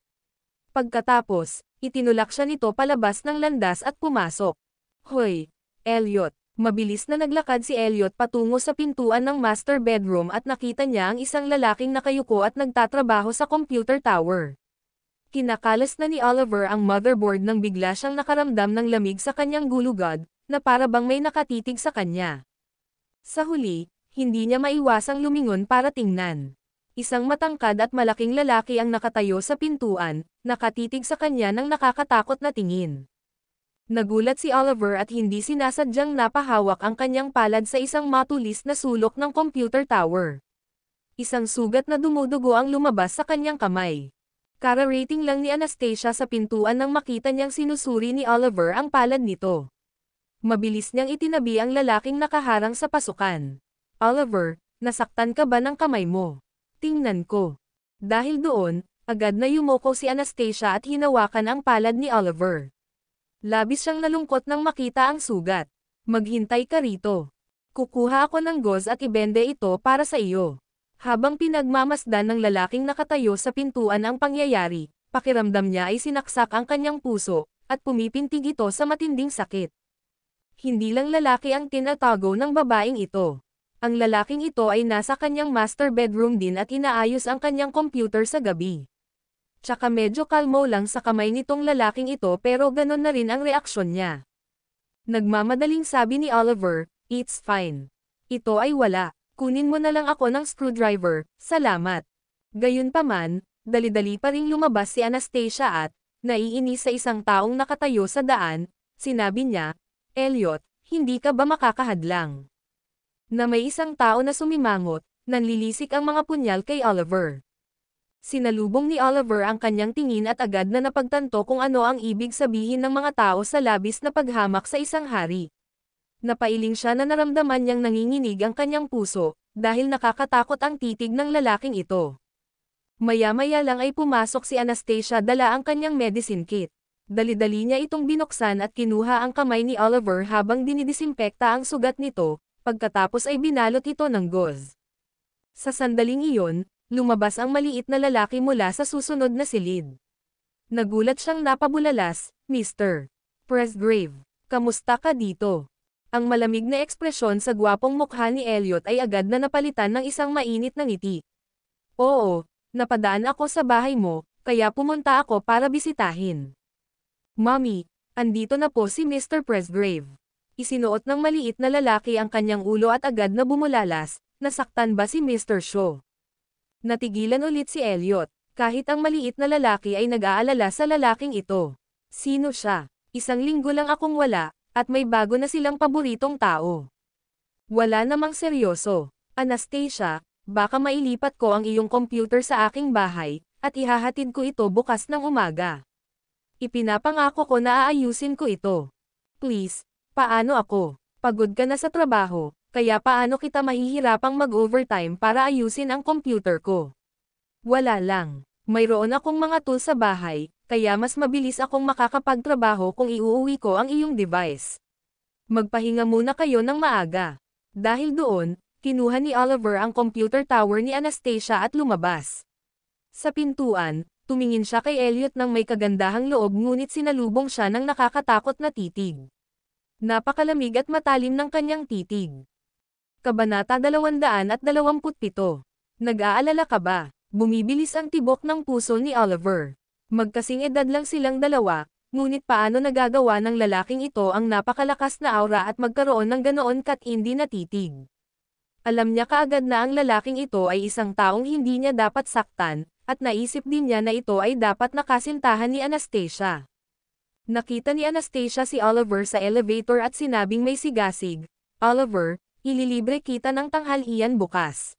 Speaker 2: Pagkatapos, itinulak siya nito palabas ng landas at pumasok. Hoy, Elliot! Mabilis na naglakad si Elliot patungo sa pintuan ng master bedroom at nakita niya ang isang lalaking nakayuko at nagtatrabaho sa computer tower. Kinakalas na ni Oliver ang motherboard nang bigla siyang nakaramdam ng lamig sa kanyang gulugad, na para bang may nakatitig sa kanya. Sa huli, hindi niya maiwasang lumingon para tingnan. Isang matangkad at malaking lalaki ang nakatayo sa pintuan, nakatitig sa kanya ng nakakatakot na tingin. Nagulat si Oliver at hindi sinasadyang napahawak ang kanyang palad sa isang matulis na sulok ng computer tower. Isang sugat na dumudugo ang lumabas sa kanyang kamay. Kararating lang ni Anastasia sa pintuan nang makita niyang sinusuri ni Oliver ang palad nito. Mabilis niyang itinabi ang lalaking nakaharang sa pasukan. Oliver, nasaktan ka ba ng kamay mo? Tingnan ko. Dahil doon, agad na yumoko si Anastasia at hinawakan ang palad ni Oliver. Labis siyang nalungkot nang makita ang sugat. Maghintay ka rito. Kukuha ako ng gauze at ibende ito para sa iyo. Habang pinagmamasdan ng lalaking nakatayo sa pintuan ang pangyayari, pakiramdam niya ay sinaksak ang kanyang puso, at pumipintig ito sa matinding sakit. Hindi lang lalaki ang tinatago ng babaeng ito. Ang lalaking ito ay nasa kanyang master bedroom din at inaayos ang kanyang computer sa gabi. Tsaka medyo kalmo lang sa kamay nitong lalaking ito pero ganon na rin ang reaksyon niya. Nagmamadaling sabi ni Oliver, "It's fine. Ito ay wala. Kunin mo na lang ako ng screwdriver, salamat." Gayunpaman, dali-dali pa ring lumabas si Anastasia at, naiinis sa isang taong nakatayo sa daan, sinabi niya, "Elliot, hindi ka ba makakahadlang?" Na may isang tao na sumimangot, nanlilisik ang mga punyal kay Oliver. Sinalubong ni Oliver ang kanyang tingin at agad na napagtanto kung ano ang ibig sabihin ng mga tao sa labis na paghamak sa isang hari. Napailing siya na naramdaman niyang nanginginig ang kanyang puso, dahil nakakatakot ang titig ng lalaking ito. Maya-maya lang ay pumasok si Anastasia dala ang kanyang medicine kit. Dali-dali niya itong binuksan at kinuha ang kamay ni Oliver habang dinidisimpekta ang sugat nito, pagkatapos ay binalot ito ng gauze. Sa sandaling iyon, lumabas ang maliit na lalaki mula sa susunod na silid. Nagulat siyang napabulalas, "Mr. Presgrave, kamusta ka dito?" Ang malamig na ekspresyon sa gwapong mukha ni Elliot ay agad na napalitan ng isang mainit na ngiti. "Oo, napadaan ako sa bahay mo, kaya pumunta ako para bisitahin." "Mommy, andito na po si Mr. Presgrave." Isinuot ng maliit na lalaki ang kanyang ulo at agad na bumulalas, "Nasaktan ba si Mr. Shaw?" Natigilan ulit si Elliot, kahit ang maliit na lalaki ay nag-aalala sa lalaking ito. "Sino siya? Isang linggo lang akong wala, at may bago na silang paboritong tao." "Wala namang seryoso. Anastasia, baka mailipat ko ang iyong computer sa aking bahay, at ihahatid ko ito bukas ng umaga. Ipinapangako ko na aayusin ko ito. Please, paano ako? Pagod ka na sa trabaho, kaya paano kita mahihirapang mag-overtime para ayusin ang computer ko?" "Wala lang. Mayroon akong mga tools sa bahay, kaya mas mabilis akong makakapagtrabaho kung iuuwi ko ang iyong device. Magpahinga muna kayo ng maaga." Dahil doon, kinuha ni Oliver ang computer tower ni Anastasia at lumabas. Sa pintuan, tumingin siya kay Elliot ng may kagandahang loob ngunit sinalubong siya ng nakakatakot na titig. Napakalamig at matalim ng kanyang titig. Kabanata 227. Nag-aalala ka ba? Bumibilis ang tibok ng puso ni Oliver. Magkasing edad lang silang dalawa, ngunit paano nagagawa ng lalaking ito ang napakalakas na aura at magkaroon ng ganoon katindi na titig? Alam niya kaagad na ang lalaking ito ay isang taong hindi niya dapat saktan, at naisip din niya na ito ay dapat nakasintahan ni Anastasia. Nakita ni Anastasia si Oliver sa elevator at sinabing may sigasig, "Oliver, ililibre kita ng tanghalian bukas.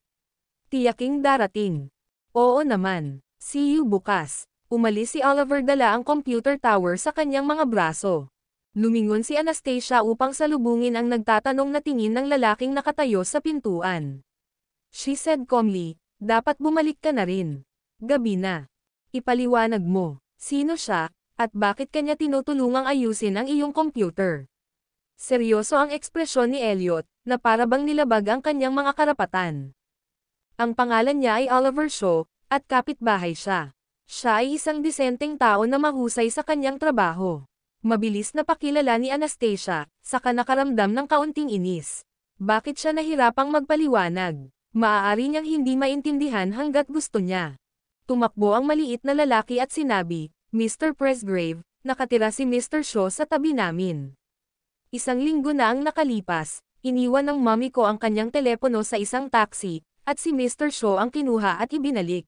Speaker 2: Tiyaking darating." "Oo naman. See you bukas." Umalis si Oliver dala ang computer tower sa kanyang mga braso. Lumingon si Anastasia upang salubungin ang nagtatanong na tingin ng lalaking nakatayo sa pintuan. She said calmly, dapat bumalik ka na rin. Gabi na. Ipaliwanag mo, sino siya, at bakit kanya tinutulungang ayusin ang iyong computer. Seryoso ang ekspresyon ni Elliot, na para bang nilabag ang kanyang mga karapatan. Ang pangalan niya ay Oliver Shaw, at kapitbahay siya. Siya ay isang disenteng tao na mahusay sa kanyang trabaho. Mabilis na pakilala ni Anastasia, saka nakaramdam ng kaunting inis. Bakit siya nahirapang magpaliwanag? Maaari niyang hindi maintindihan hanggat gusto niya. Tumakbo ang maliit na lalaki at sinabi, Mr. Presgrave, nakatira si Mr. Shaw sa tabi namin. Isang linggo na ang nakalipas, iniwan ng mommy ko ang kanyang telepono sa isang taxi, at si Mr. Shaw ang kinuha at ibinalik.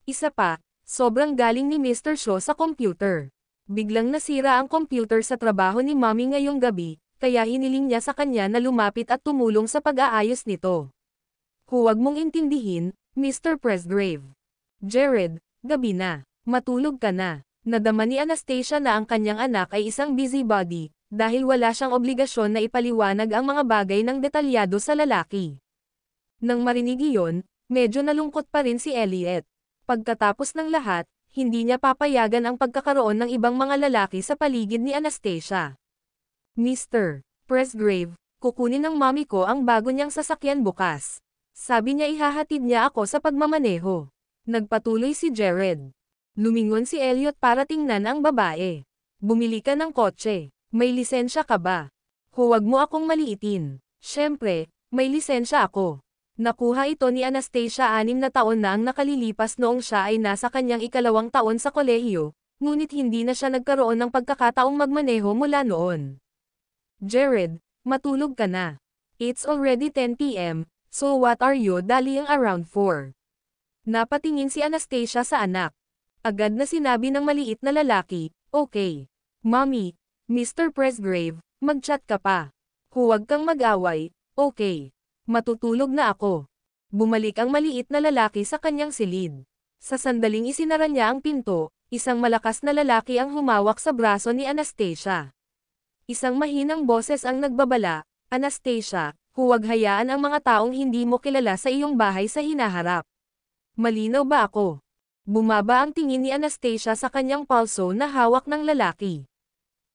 Speaker 2: Isa pa, sobrang galing ni Mr. Shaw sa computer. Biglang nasira ang computer sa trabaho ni mommy ngayong gabi, kaya hiniling niya sa kanya na lumapit at tumulong sa pag-aayos nito. Huwag mong intindihin, Mr. Presgrave. Jared, gabi na. Matulog ka na. Nadama ni Anastasia na ang kanyang anak ay isang busybody, dahil wala siyang obligasyon na ipaliwanag ang mga bagay ng detalyado sa lalaki. Nang marinig iyon, medyo nalungkot pa rin si Elliot. Pagkatapos ng lahat, hindi niya papayagan ang pagkakaroon ng ibang mga lalaki sa paligid ni Anastasia. Mr. Presgrave, kukunin ng mommy ko ang bago niyang sasakyan bukas. Sabi niya ihahatid niya ako sa pagmamaneho. Nagpatuloy si Jared. Lumingon si Elliot para tingnan ang babae. Bumili ka ng kotse. May lisensya ka ba? Huwag mo akong maliitin. Siyempre, may lisensya ako. Nakuha ito ni Anastasia 6 na taon na ang nakalilipas noong siya ay nasa kanyang 2nd taon sa kolehiyo, ngunit hindi na siya nagkaroon ng pagkakataong magmaneho mula noon. Jared, matulog ka na. It's already 10 p.m., so what are you dallying around for? Napatingin si Anastasia sa anak. Agad na sinabi ng maliit na lalaki, okay. Mommy, Mr. Presgrave, mag-chat ka pa. Huwag kang mag-away, okay. Matutulog na ako. Bumalik ang maliit na lalaki sa kanyang silid. Sa sandaling isinara niya ang pinto, isang malakas na lalaki ang humawak sa braso ni Anastasia. Isang mahinang boses ang nagbabala, Anastasia, huwag hayaan ang mga taong hindi mo kilala sa iyong bahay sa hinaharap. Malinaw ba ako? Bumaba ang tingin ni Anastasia sa kanyang pulso na hawak ng lalaki.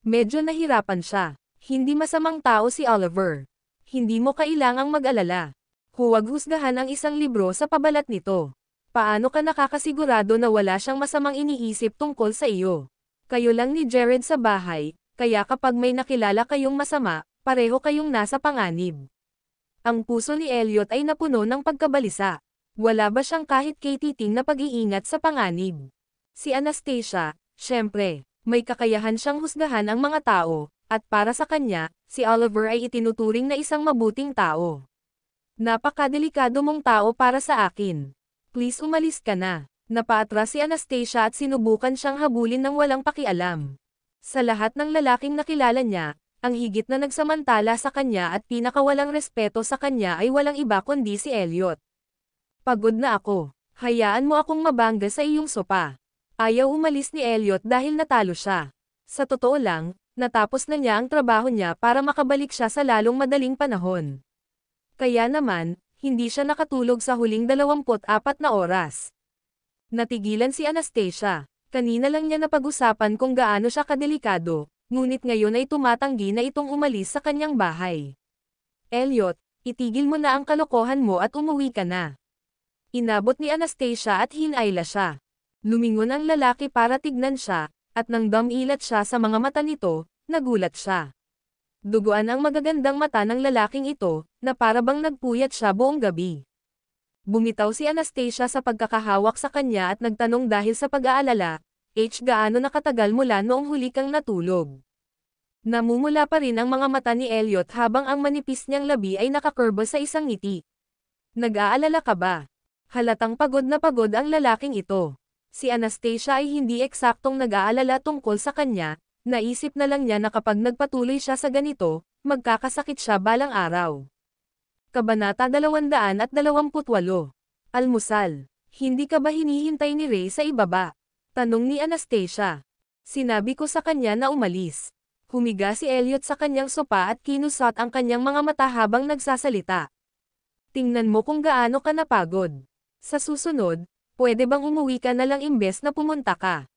Speaker 2: Medyo nahirapan siya. Hindi masamang tao si Oliver. Hindi mo kailangang mag-alala. Huwag husgahan ang isang libro sa pabalat nito. Paano ka nakakasigurado na wala siyang masamang iniisip tungkol sa iyo? Kayo lang ni Jared sa bahay, kaya kapag may nakilala kayong masama, pareho kayong nasa panganib. Ang puso ni Elliot ay napuno ng pagkabalisa. Wala ba siyang kahit katiting na pag-iingat sa panganib? Si Anastasia, syempre, may kakayahan siyang husgahan ang mga tao, at para sa kanya, si Oliver ay itinuturing na isang mabuting tao. Napakadelikado mong tao para sa akin. Please umalis ka na. Napaatras si Anastasia at sinubukan siyang habulin ng walang pakialam. Sa lahat ng lalaking nakilala niya, ang higit na nagsamantala sa kanya at pinakawalang respeto sa kanya ay walang iba kundi si Elliot. Pagod na ako. Hayaan mo akong mabangga sa iyong sopa. Ayaw umalis ni Elliot dahil natalo siya. Sa totoo lang, natapos na niya ang trabaho niya para makabalik siya sa lalong madaling panahon. Kaya naman, hindi siya nakatulog sa huling 24 na oras. Natigilan si Anastasia. Kanina lang niya napag-usapan kung gaano siya kadelikado, ngunit ngayon ay tumatanggi na itong umalis sa kanyang bahay. Elliot, itigil mo na ang kalokohan mo at umuwi ka na. Inabot ni Anastasia at hinayla siya. Lumingon ang lalaki para tignan siya, at nang dumilat siya sa mga mata nito, nagulat siya. Duguan ang magagandang mata ng lalaking ito, na para bang nagpuyat siya buong gabi. Bumitaw si Anastasia sa pagkakahawak sa kanya at nagtanong dahil sa pag-aalala, gaano nakatagal mula noong huli kang natulog? Namumula pa rin ang mga mata ni Elliot habang ang manipis niyang labi ay nakakurba sa isang ngiti. Nag-aalala ka ba? Halatang pagod na pagod ang lalaking ito. Si Anastasia ay hindi eksaktong nag-aalala tungkol sa kanya, naisip na lang niya na kapag nagpatuloy siya sa ganito, magkakasakit siya balang araw. Kabanata 228. Almusal. Hindi ka ba hinihintay ni Ray sa ibaba? Tanong ni Anastasia. Sinabi ko sa kanya na umalis. Humiga si Elliot sa kanyang sopa at kinusot ang kanyang mga mata habang nagsasalita. Tingnan mo kung gaano ka napagod. Sa susunod, pwede bang umuwi ka na lang imbes na pumunta ka?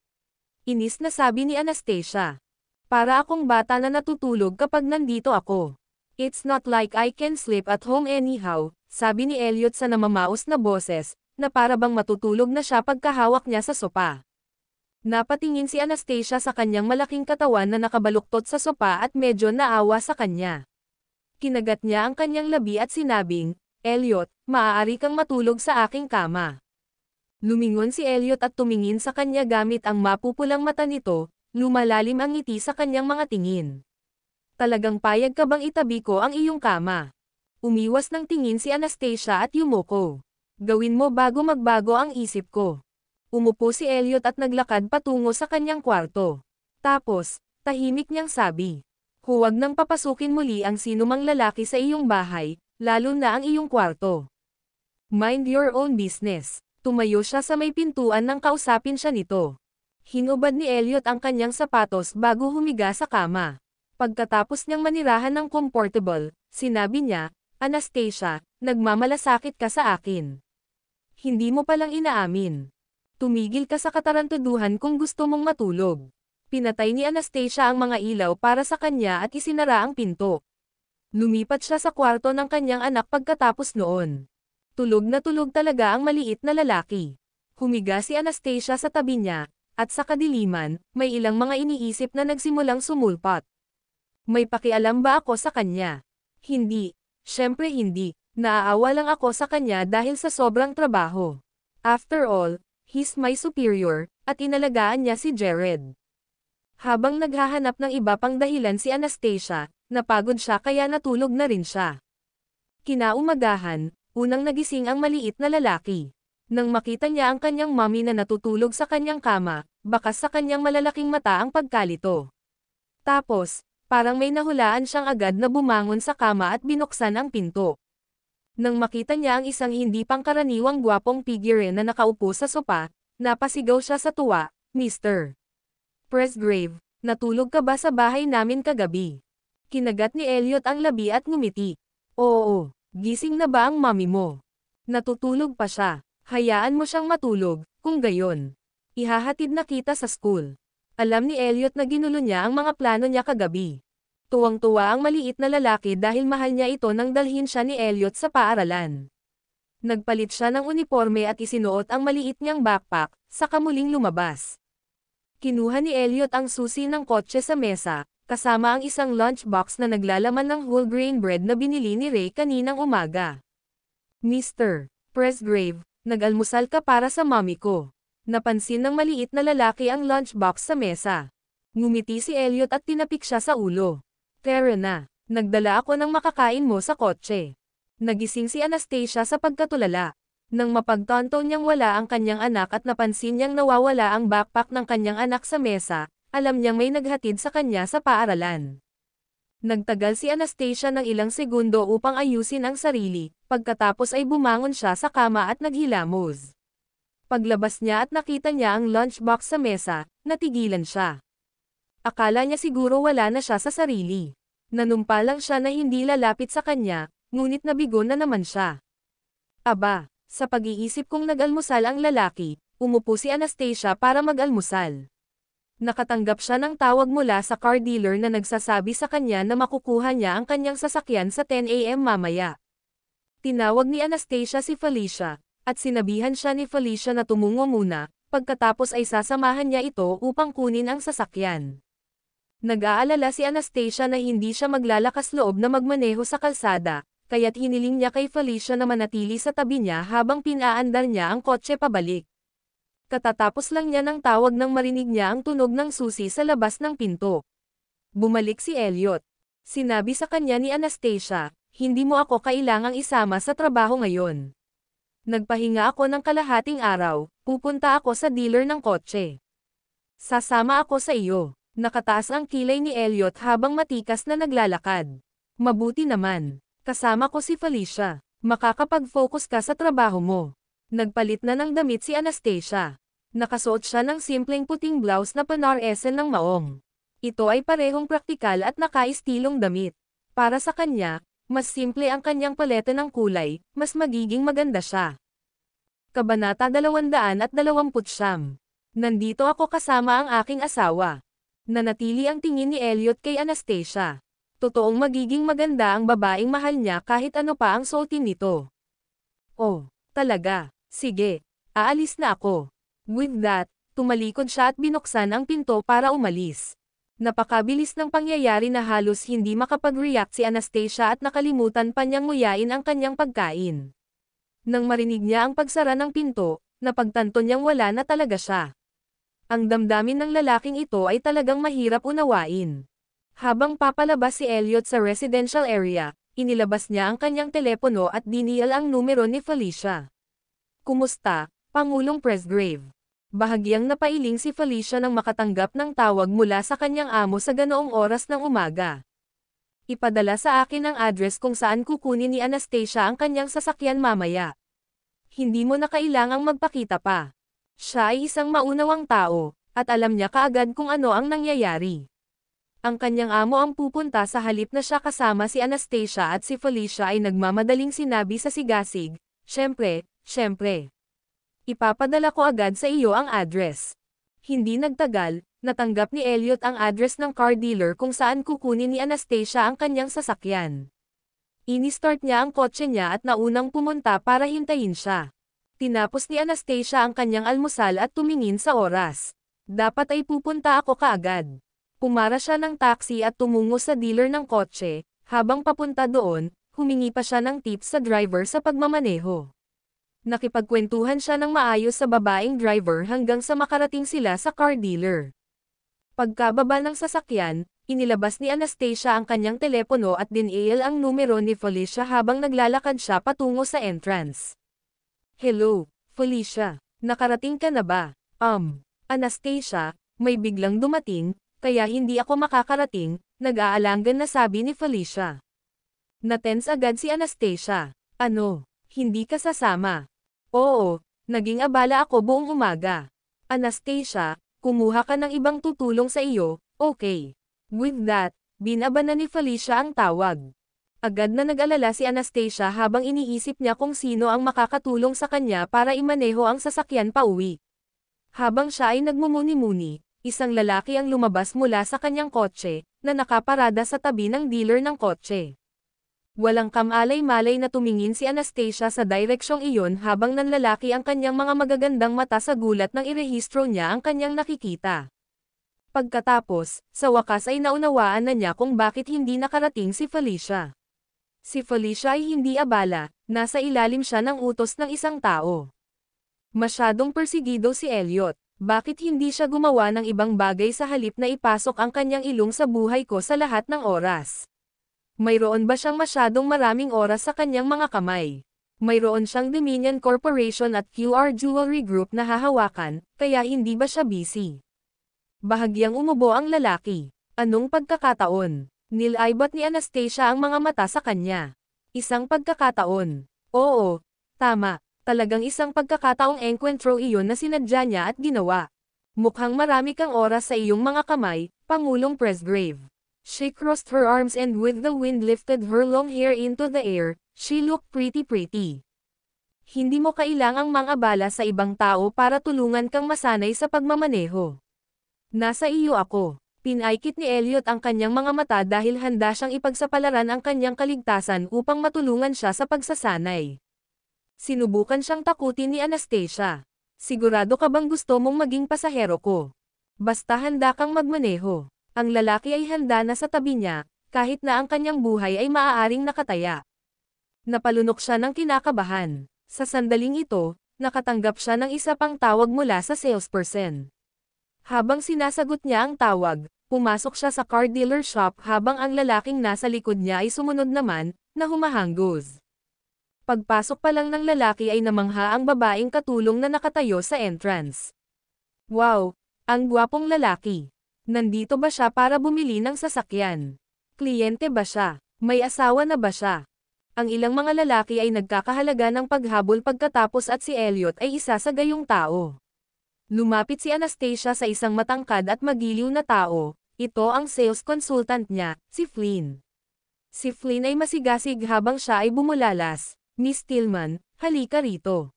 Speaker 2: Inis na sabi ni Anastasia. Para akong bata na natutulog kapag nandito ako. It's not like I can sleep at home anyhow, sabi ni Elliot sa namamaos na boses, na para bang matutulog na siya pagkahawak niya sa sopa. Napatingin si Anastasia sa kanyang malaking katawan na nakabaluktot sa sopa at medyo naawa sa kanya. Kinagat niya ang kanyang labi at sinabing, Elliot, maaari kang matulog sa aking kama. Lumingon si Elliot at tumingin sa kanya gamit ang mapupulang mata nito, lumalalim ang ngiti sa kanyang mga tingin. Talagang payag ka bang itabi ko ang iyong kama? Umiwas ng tingin si Anastasia at yumuko. Gawin mo bago magbago ang isip ko. Umupo si Elliot at naglakad patungo sa kanyang kwarto. Tapos, tahimik niyang sabi, huwag nang papasukin muli ang sinumang lalaki sa iyong bahay, lalo na ang iyong kwarto. Mind your own business. Tumayo siya sa may pintuan nang kausapin siya nito. Hinubad ni Elliot ang kanyang sapatos bago humiga sa kama. Pagkatapos niyang manirahan ng comfortable, sinabi niya, Anastasia, nagmamalasakit ka sa akin. Hindi mo palang inaamin. Tumigil ka sa katarantaduhan kung gusto mong matulog. Pinatay ni Anastasia ang mga ilaw para sa kanya at isinara ang pinto. Lumipat siya sa kwarto ng kanyang anak pagkatapos noon. Tulog na tulog talaga ang maliit na lalaki. Humiga si Anastasia sa tabi niya, at sa kadiliman, may ilang mga iniisip na nagsimulang sumulpat. May pakialam ba ako sa kanya? Hindi. Siyempre hindi. Naaawa lang ako sa kanya dahil sa sobrang trabaho. After all, he's my superior, at inalagaan niya si Jared. Habang naghahanap ng iba pang dahilan si Anastasia, napagod siya kaya natulog na rin siya. Kinaumagahan, unang nagising ang maliit na lalaki. Nang makita niya ang kanyang mommy na natutulog sa kanyang kama, bakas sa kanyang malalaking mata ang pagkalito. Tapos, parang may nahulaan siyang agad na bumangon sa kama at binuksan ang pinto. Nang makita niya ang isang hindi pangkaraniwang gwapong figure na nakaupo sa sopa, napasigaw siya sa tuwa, Mr. Presgrave, natulog ka ba sa bahay namin kagabi? Kinagat ni Elliot ang labi at ngumiti. Oo, gising na ba ang mommy mo? Natutulog pa siya. Hayaan mo siyang matulog, kung gayon. Ihahatid na kita sa school. Alam ni Elliot na ginulo niya ang mga plano niya kagabi. Tuwang-tuwa ang maliit na lalaki dahil mahal niya ito nang dalhin siya ni Elliot sa paaralan. Nagpalit siya ng uniforme at isinuot ang maliit niyang backpack, saka muling lumabas. Kinuha ni Elliot ang susi ng kotse sa mesa, kasama ang isang lunchbox na naglalaman ng whole grain bread na binili ni Ray kaninang umaga. Mr. Presgrave, nag-almusal ka para sa mommy ko. Napansin ng maliit na lalaki ang lunchbox sa mesa. Ngumiti si Elliot at tinapik siya sa ulo. Tara na, nagdala ako ng makakain mo sa kotse. Nagising si Anastasia sa pagkatulala. Nang mapagtanto niyang wala ang kanyang anak at napansin niyang nawawala ang backpack ng kanyang anak sa mesa, alam niyang may naghatid sa kanya sa paaralan. Nagtagal si Anastasia ng ilang segundo upang ayusin ang sarili, pagkatapos ay bumangon siya sa kama at naghilamos. Paglabas niya at nakita niya ang lunchbox sa mesa, natigilan siya. Akala niya siguro wala na siya sa sarili. Nanumpa lang siya na hindi lalapit sa kanya, ngunit nabigo na naman siya. Aba, sa pag-iisip kong nag-almusal ang lalaki, umupo si Anastasia para mag-almusal. Nakatanggap siya ng tawag mula sa car dealer na nagsasabi sa kanya na makukuha niya ang kanyang sasakyan sa 10 AM mamaya. Tinawag ni Anastasia si Felicia, at sinabihan siya ni Felicia na tumungo muna, pagkatapos ay sasamahan niya ito upang kunin ang sasakyan. Nag-aalala si Anastasia na hindi siya maglalakas loob na magmaneho sa kalsada, kaya't hiniling niya kay Felicia na manatili sa tabi niya habang pinaandar niya ang kotse pabalik. Katatapos lang niya ng tawag nang marinig niya ang tunog ng susi sa labas ng pinto. Bumalik si Elliot. Sinabi sa kanya ni Anastasia, hindi mo ako kailangang isama sa trabaho ngayon. Nagpahinga ako ng kalahating araw, pupunta ako sa dealer ng kotse. Sasama ako sa iyo. Nakataas ang kilay ni Elliot habang matikas na naglalakad. Mabuti naman. Kasama ko si Felicia. Makakapag-focus ka sa trabaho mo. Nagpalit na ng damit si Anastasia. Nakasuot siya ng simpleng puting blouse na panaresen ng maong. Ito ay parehong praktikal at nakaistilong damit. Para sa kanya, mas simple ang kanyang paleta ng kulay, mas magiging maganda siya. Kabanata 229. Nandito ako kasama ang aking asawa. Nanatili ang tingin ni Elliot kay Anastasia. Totoong magiging maganda ang babaeng mahal niya kahit ano pa ang suotin nito. Oh, talaga. Sige, aalis na ako. With that, tumalikod siya at binuksan ang pinto para umalis. Napakabilis ng pangyayari na halos hindi makapag-react si Anastasia at nakalimutan pa niyang nguyain ang kanyang pagkain. Nang marinig niya ang pagsara ng pinto, napagtanto niyang wala na talaga siya. Ang damdamin ng lalaking ito ay talagang mahirap unawain. Habang papalabas si Elliot sa residential area, inilabas niya ang kanyang telepono at dinial ang numero ni Felicia. Kumusta, Pangulong Presgrave? Bahagyang napailing si Felicia nang makatanggap ng tawag mula sa kanyang amo sa ganoong oras ng umaga. Ipadala sa akin ang address kung saan kukunin ni Anastasia ang kanyang sasakyan mamaya. Hindi mo na kailangang magpakita pa. Siya ay isang maunawang tao, at alam niya kaagad kung ano ang nangyayari. Ang kanyang amo ang pupunta sa halip na siya kasama si Anastasia at si Felicia ay nagmamadaling sinabi sa sigasig, syempre. Ipapadala ko agad sa iyo ang address. Hindi nagtagal, natanggap ni Elliot ang address ng car dealer kung saan kukunin ni Anastasia ang kanyang sasakyan. Ini-start niya ang kotse niya at naunang pumunta para hintayin siya. Tinapos ni Anastasia ang kanyang almusal at tumingin sa oras. Dapat ay pupunta ako kaagad. Pumara siya ng taxi at tumungo sa dealer ng kotse. Habang papunta doon, humingi pa siya ng tips sa driver sa pagmamaneho. Nakipagkwentuhan siya ng maayos sa babaeng driver hanggang sa makarating sila sa car dealer. Pagkababa ng sasakyan, inilabas ni Anastasia ang kanyang telepono at dinial ang numero ni Felicia habang naglalakad siya patungo sa entrance. Hello, Felicia. Nakarating ka na ba? Anastasia, may biglang dumating, kaya hindi ako makakarating, nag-aalangan na sabi ni Felicia. Natense agad si Anastasia. Ano? Hindi ka sasama? Oo, naging abala ako buong umaga. Anastasia, kumuha ka ng ibang tutulong sa iyo, okay. With that, binaba na ni Felicia ang tawag. Agad na nag-alala si Anastasia habang iniisip niya kung sino ang makakatulong sa kanya para imaneho ang sasakyan pauwi. Habang siya ay nagmumuni-muni, isang lalaki ang lumabas mula sa kanyang kotse, na nakaparada sa tabi ng dealer ng kotse. Walang kamalay-malay na tumingin si Anastasia sa direksyong iyon habang nanlalaki ang kanyang mga magagandang mata sa gulat nang irehistro niya ang kanyang nakikita. Pagkatapos, sa wakas ay naunawaan na niya kung bakit hindi nakarating si Felicia. Si Felicia ay hindi abala, nasa ilalim siya ng utos ng isang tao. Masyadong persigido si Elliot, bakit hindi siya gumawa ng ibang bagay sa halip na ipasok ang kanyang ilong sa buhay ko sa lahat ng oras? Mayroon ba siyang masyadong maraming oras sa kanyang mga kamay? Mayroon siyang Dominion Corporation at QR Jewelry Group na hahawakan, kaya hindi ba siya busy? Bahagyang umubo ang lalaki. Anong pagkakataon? Nilaybot ni Anastasia ang mga mata sa kanya. Isang pagkakataon. Oo, tama. Talagang isang pagkakataong enkwentro iyon na sinadya niya at ginawa. Mukhang marami kang oras sa iyong mga kamay, Pangulong Presgrave. She crossed her arms and with the wind lifted her long hair into the air, she looked pretty. Hindi mo kailangang mangabala sa ibang tao para tulungan kang masanay sa pagmamaneho. Nasa iyo ako. Pinaikit ni Elliot ang kanyang mga mata dahil handa siyang ipagsapalaran ang kanyang kaligtasan upang matulungan siya sa pagsasanay. Sinubukan siyang takutin ni Anastasia. Sigurado ka bang gusto mong maging pasahero ko? Basta handa kang magmaneho. Ang lalaki ay handa na sa tabi niya, kahit na ang kanyang buhay ay maaaring nakataya. Napalunok siya ng kinakabahan. Sa sandaling ito, nakatanggap siya ng isa pang tawag mula sa salesperson. Habang sinasagot niya ang tawag, pumasok siya sa car dealer shop habang ang lalaking nasa likod niya ay sumunod naman, na humahanggos. Pagpasok pa lang ng lalaki ay namangha ang babaeng katulong na nakatayo sa entrance. Wow, ang gwapong lalaki. Nandito ba siya para bumili ng sasakyan? Kliyente ba siya? May asawa na ba siya? Ang ilang mga lalaki ay nagkakahalaga ng paghabol pagkatapos at si Elliot ay isa sa gayong tao. Lumapit si Anastasia sa isang matangkad at magiliw na tao, Ito ang sales consultant niya, si Flynn. Si Flynn ay masigasig habang siya ay bumulalas. Miss Tillman, halika rito.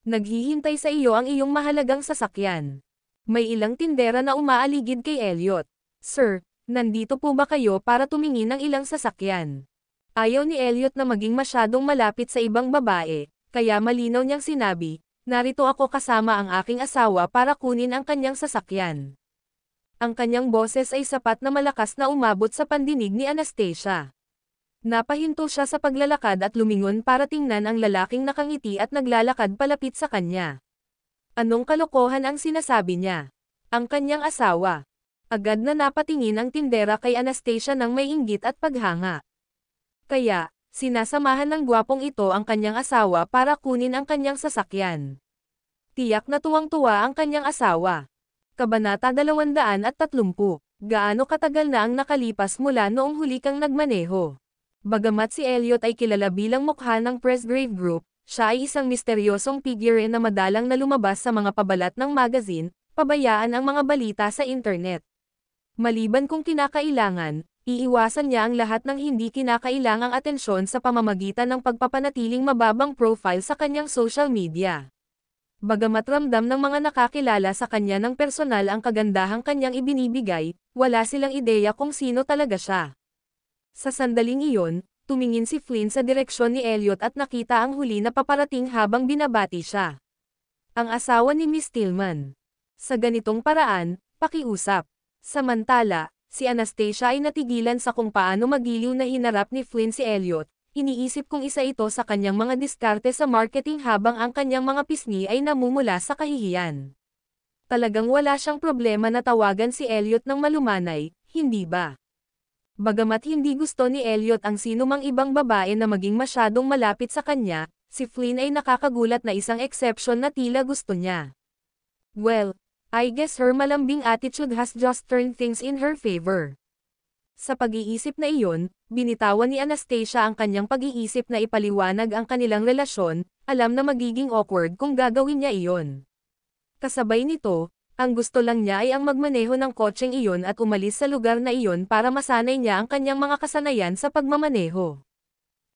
Speaker 2: Naghihintay sa iyo ang iyong mahalagang sasakyan. May ilang tindera na umaaligid kay Elliot. Sir, nandito po ba kayo para tumingin ng ilang sasakyan? Ayaw ni Elliot na maging masyadong malapit sa ibang babae, kaya malinaw niyang sinabi, narito ako kasama ang aking asawa para kunin ang kanyang sasakyan. Ang kanyang boses ay sapat na malakas na umabot sa pandinig ni Anastasia. Napahinto siya sa paglalakad at lumingon para tingnan ang lalaking nakangiti at naglalakad palapit sa kanya. Anong kalokohan ang sinasabi niya? Ang kanyang asawa. Agad na napatingin ang tindera kay Anastasia ng may inggit at paghanga. Kaya, sinasamahan ng gwapong ito ang kanyang asawa para kunin ang kanyang sasakyan. Tiyak na tuwang-tuwa ang kanyang asawa. Kabanata 230. Gaano katagal na ang nakalipas mula noong huli kang nagmaneho? Bagamat si Elliot ay kilala bilang mukha ng Presgrave Group, siya ay isang misteryosong figure na madalang na lumabas sa mga pabalat ng magazine, pabayaan ang mga balita sa internet. Maliban kung kinakailangan, iiwasan niya ang lahat ng hindi kinakailangang atensyon sa pamamagitan ng pagpapanatiling mababang profile sa kanyang social media. Bagamat ramdam ng mga nakakilala sa kanya ng personal ang kagandahang kanyang ibinibigay, wala silang ideya kung sino talaga siya. Sa sandaling iyon, tumingin si Flynn sa direksyon ni Elliot at nakita ang huli na paparating habang binabati siya. Ang asawa ni Miss Tillman. Sa ganitong paraan, pakiusap. Samantala, si Anastasia ay natigilan sa kung paano magiliw na hinarap ni Flynn si Elliot. Iniisip kung isa ito sa kanyang mga diskarte sa marketing habang ang kanyang mga pisngi ay namumula sa kahihiyan. Talagang wala siyang problema na tawagan si Elliot ng malumanay, hindi ba? Bagamat hindi gusto ni Elliot ang sinumang ibang babae na maging masyadong malapit sa kanya, si Flynn ay nakakagulat na isang exception na tila gusto niya. Well, I guess her malambing attitude has just turned things in her favor. Sa pag-iisip na iyon, binitawan ni Anastasia ang kanyang pag-iisip na ipaliwanag ang kanilang relasyon, alam na magiging awkward kung gagawin niya iyon. Kasabay nito, ang gusto lang niya ay ang magmaneho ng kotseng iyon at umalis sa lugar na iyon para masanay niya ang kanyang mga kasanayan sa pagmamaneho.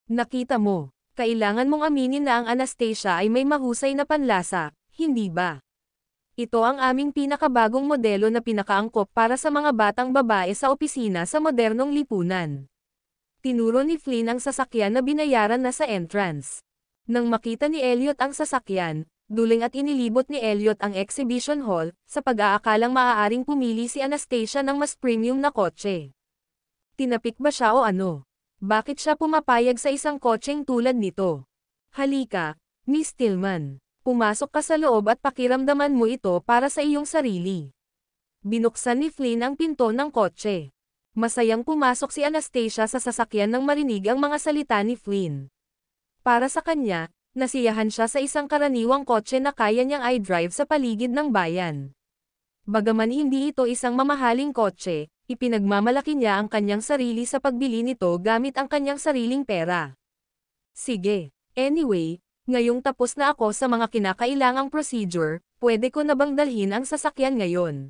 Speaker 2: Nakita mo, kailangan mong aminin na ang Anastasia ay may mahusay na panlasa, hindi ba? Ito ang aming pinakabagong modelo na pinakaangkop para sa mga batang babae sa opisina sa modernong lipunan. Tinuro ni Flynn ang sasakyan na binayaran na sa entrance. Nang makita ni Elliot ang sasakyan, duling at inilibot ni Elliot ang exhibition hall, sa pag-aakalang maaaring pumili si Anastasia ng mas premium na kotse. Tinapik ba siya o ano? Bakit siya pumapayag sa isang kotseng tulad nito? Halika, Miss Tillman. Pumasok ka sa loob at pakiramdaman mo ito para sa iyong sarili. Binuksan ni Flynn ang pinto ng kotse. Masayang pumasok si Anastasia sa sasakyan nang marinig ang mga salita ni Flynn. Para sa kanya, nasiyahan siya sa isang karaniwang kotse na kaya niyang i-drive sa paligid ng bayan. Bagaman hindi ito isang mamahaling kotse, ipinagmamalaki niya ang kanyang sarili sa pagbili nito gamit ang kanyang sariling pera. Sige, anyway, ngayong tapos na ako sa mga kinakailangang procedure, pwede ko na bang dalhin ang sasakyan ngayon?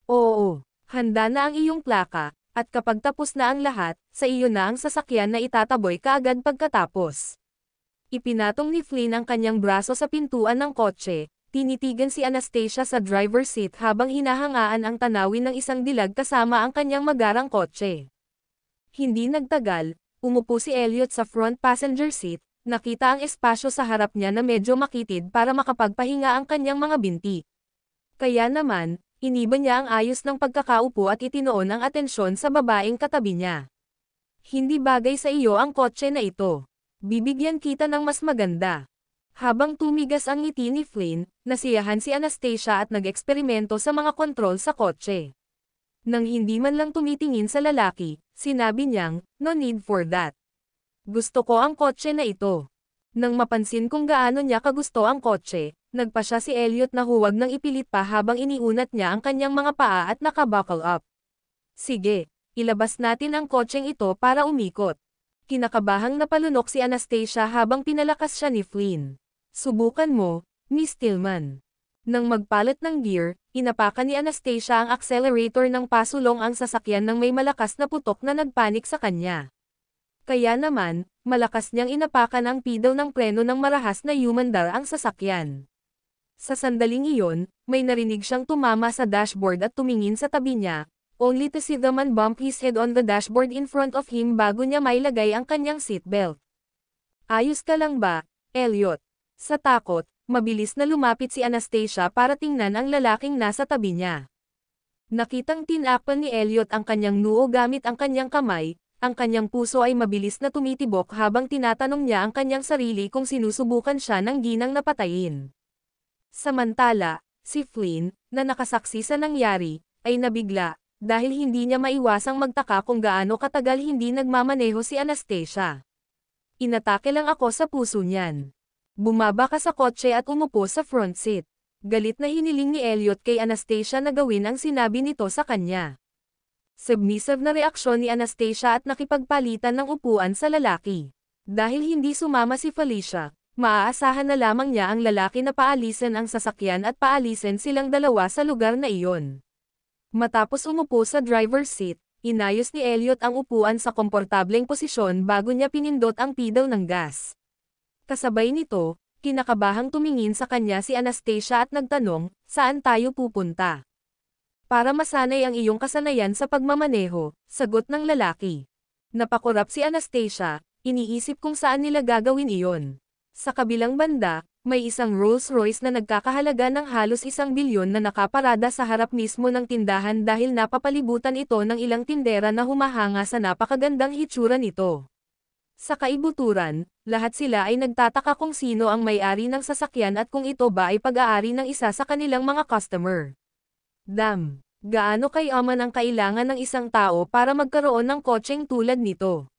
Speaker 2: Oo, handa na ang iyong plaka, at kapag tapos na ang lahat, sa iyo na ang sasakyan na itataboy kaagad pagkatapos. Ipinatong ni Flynn ang kanyang braso sa pintuan ng kotse, tinitigan si Anastasia sa driver's seat habang hinahangaan ang tanawin ng isang dilag kasama ang kanyang magarang kotse. Hindi nagtagal, umupo si Elliot sa front passenger seat. Nakita ang espasyo sa harap niya na medyo makitid para makapagpahinga ang kanyang mga binti. Kaya naman, iniba niya ang ayos ng pagkakaupo at itinoon ang atensyon sa babaeng katabi niya. Hindi bagay sa iyo ang kotse na ito. Bibigyan kita ng mas maganda. Habang tumigas ang ngiti ni Flynn, nasiyahan si Anastasia at nag-eksperimento sa mga kontrol sa kotse. Nang hindi man lang tumitingin sa lalaki, sinabi niyang, no need for that. Gusto ko ang kotse na ito. Nang mapansin kung gaano niya kagusto ang kotse, nagpa siya si Elliot na huwag nang ipilit pa habang iniunat niya ang kanyang mga paa at nakabuckle up. Sige, ilabas natin ang kotseng ito para umikot. Kinakabahang napalunok si Anastasia habang pinalakas siya ni Flynn. Subukan mo, Miss Tillman. Nang magpalit ng gear, Inapakan ni Anastasia ang accelerator ng pasulong ang sasakyan ng may malakas na putok na nagpanik sa kanya. Kaya naman, malakas niyang inapakan ang pedal ng preno ng marahas na humandar ang sasakyan. Sa sandaling iyon, may narinig siyang tumama sa dashboard at tumingin sa tabi niya, only to see the man bump his head on the dashboard in front of him bago niya mailagay ang kanyang seatbelt. Ayos ka lang ba, Elliot? Sa takot, mabilis na lumapit si Anastasia para tingnan ang lalaking nasa tabi niya. Nakitang tinakpan ni Elliot ang kanyang noo gamit ang kanyang kamay, ang kanyang puso ay mabilis na tumitibok habang tinatanong niya ang kanyang sarili kung sinusubukan siya ng ginang na patayin. Samantala, si Flynn, na nakasaksi sa nangyari, ay nabigla, dahil hindi niya maiwasang magtaka kung gaano katagal hindi nagmamaneho si Anastasia. Inatake lang ako sa puso niyan. Bumaba ka sa kotse at umupo sa front seat. Galit na hiniling ni Elliot kay Anastasia na gawin ang sinabi nito sa kanya. Submissive na reaksyon ni Anastasia at nakipagpalitan ng upuan sa lalaki. Dahil hindi sumama si Felicia, maaasahan na lamang niya ang lalaki na paalisin ang sasakyan at paalisin silang dalawa sa lugar na iyon. Matapos umupo sa driver's seat, inayos ni Elliot ang upuan sa komportableng posisyon bago niya pinindot ang pedal ng gas. Kasabay nito, kinakabahang tumingin sa kanya si Anastasia at nagtanong, saan tayo pupunta? Para masanay ang iyong kasanayan sa pagmamaneho, sagot ng lalaki. Napakurap si Anastasia, iniisip kung saan nila gagawin iyon. Sa kabilang banda, may isang Rolls-Royce na nagkakahalaga ng halos 1 bilyon na nakaparada sa harap mismo ng tindahan dahil napapalibutan ito ng ilang tindera na humahanga sa napakagandang hitsura nito. Sa kaibuturan, lahat sila ay nagtataka kung sino ang may-ari ng sasakyan at kung ito ba ay pag-aari ng isa sa kanilang mga customer. Gaano kayaman ang kailangan ng isang tao para magkaroon ng kotseng tulad nito?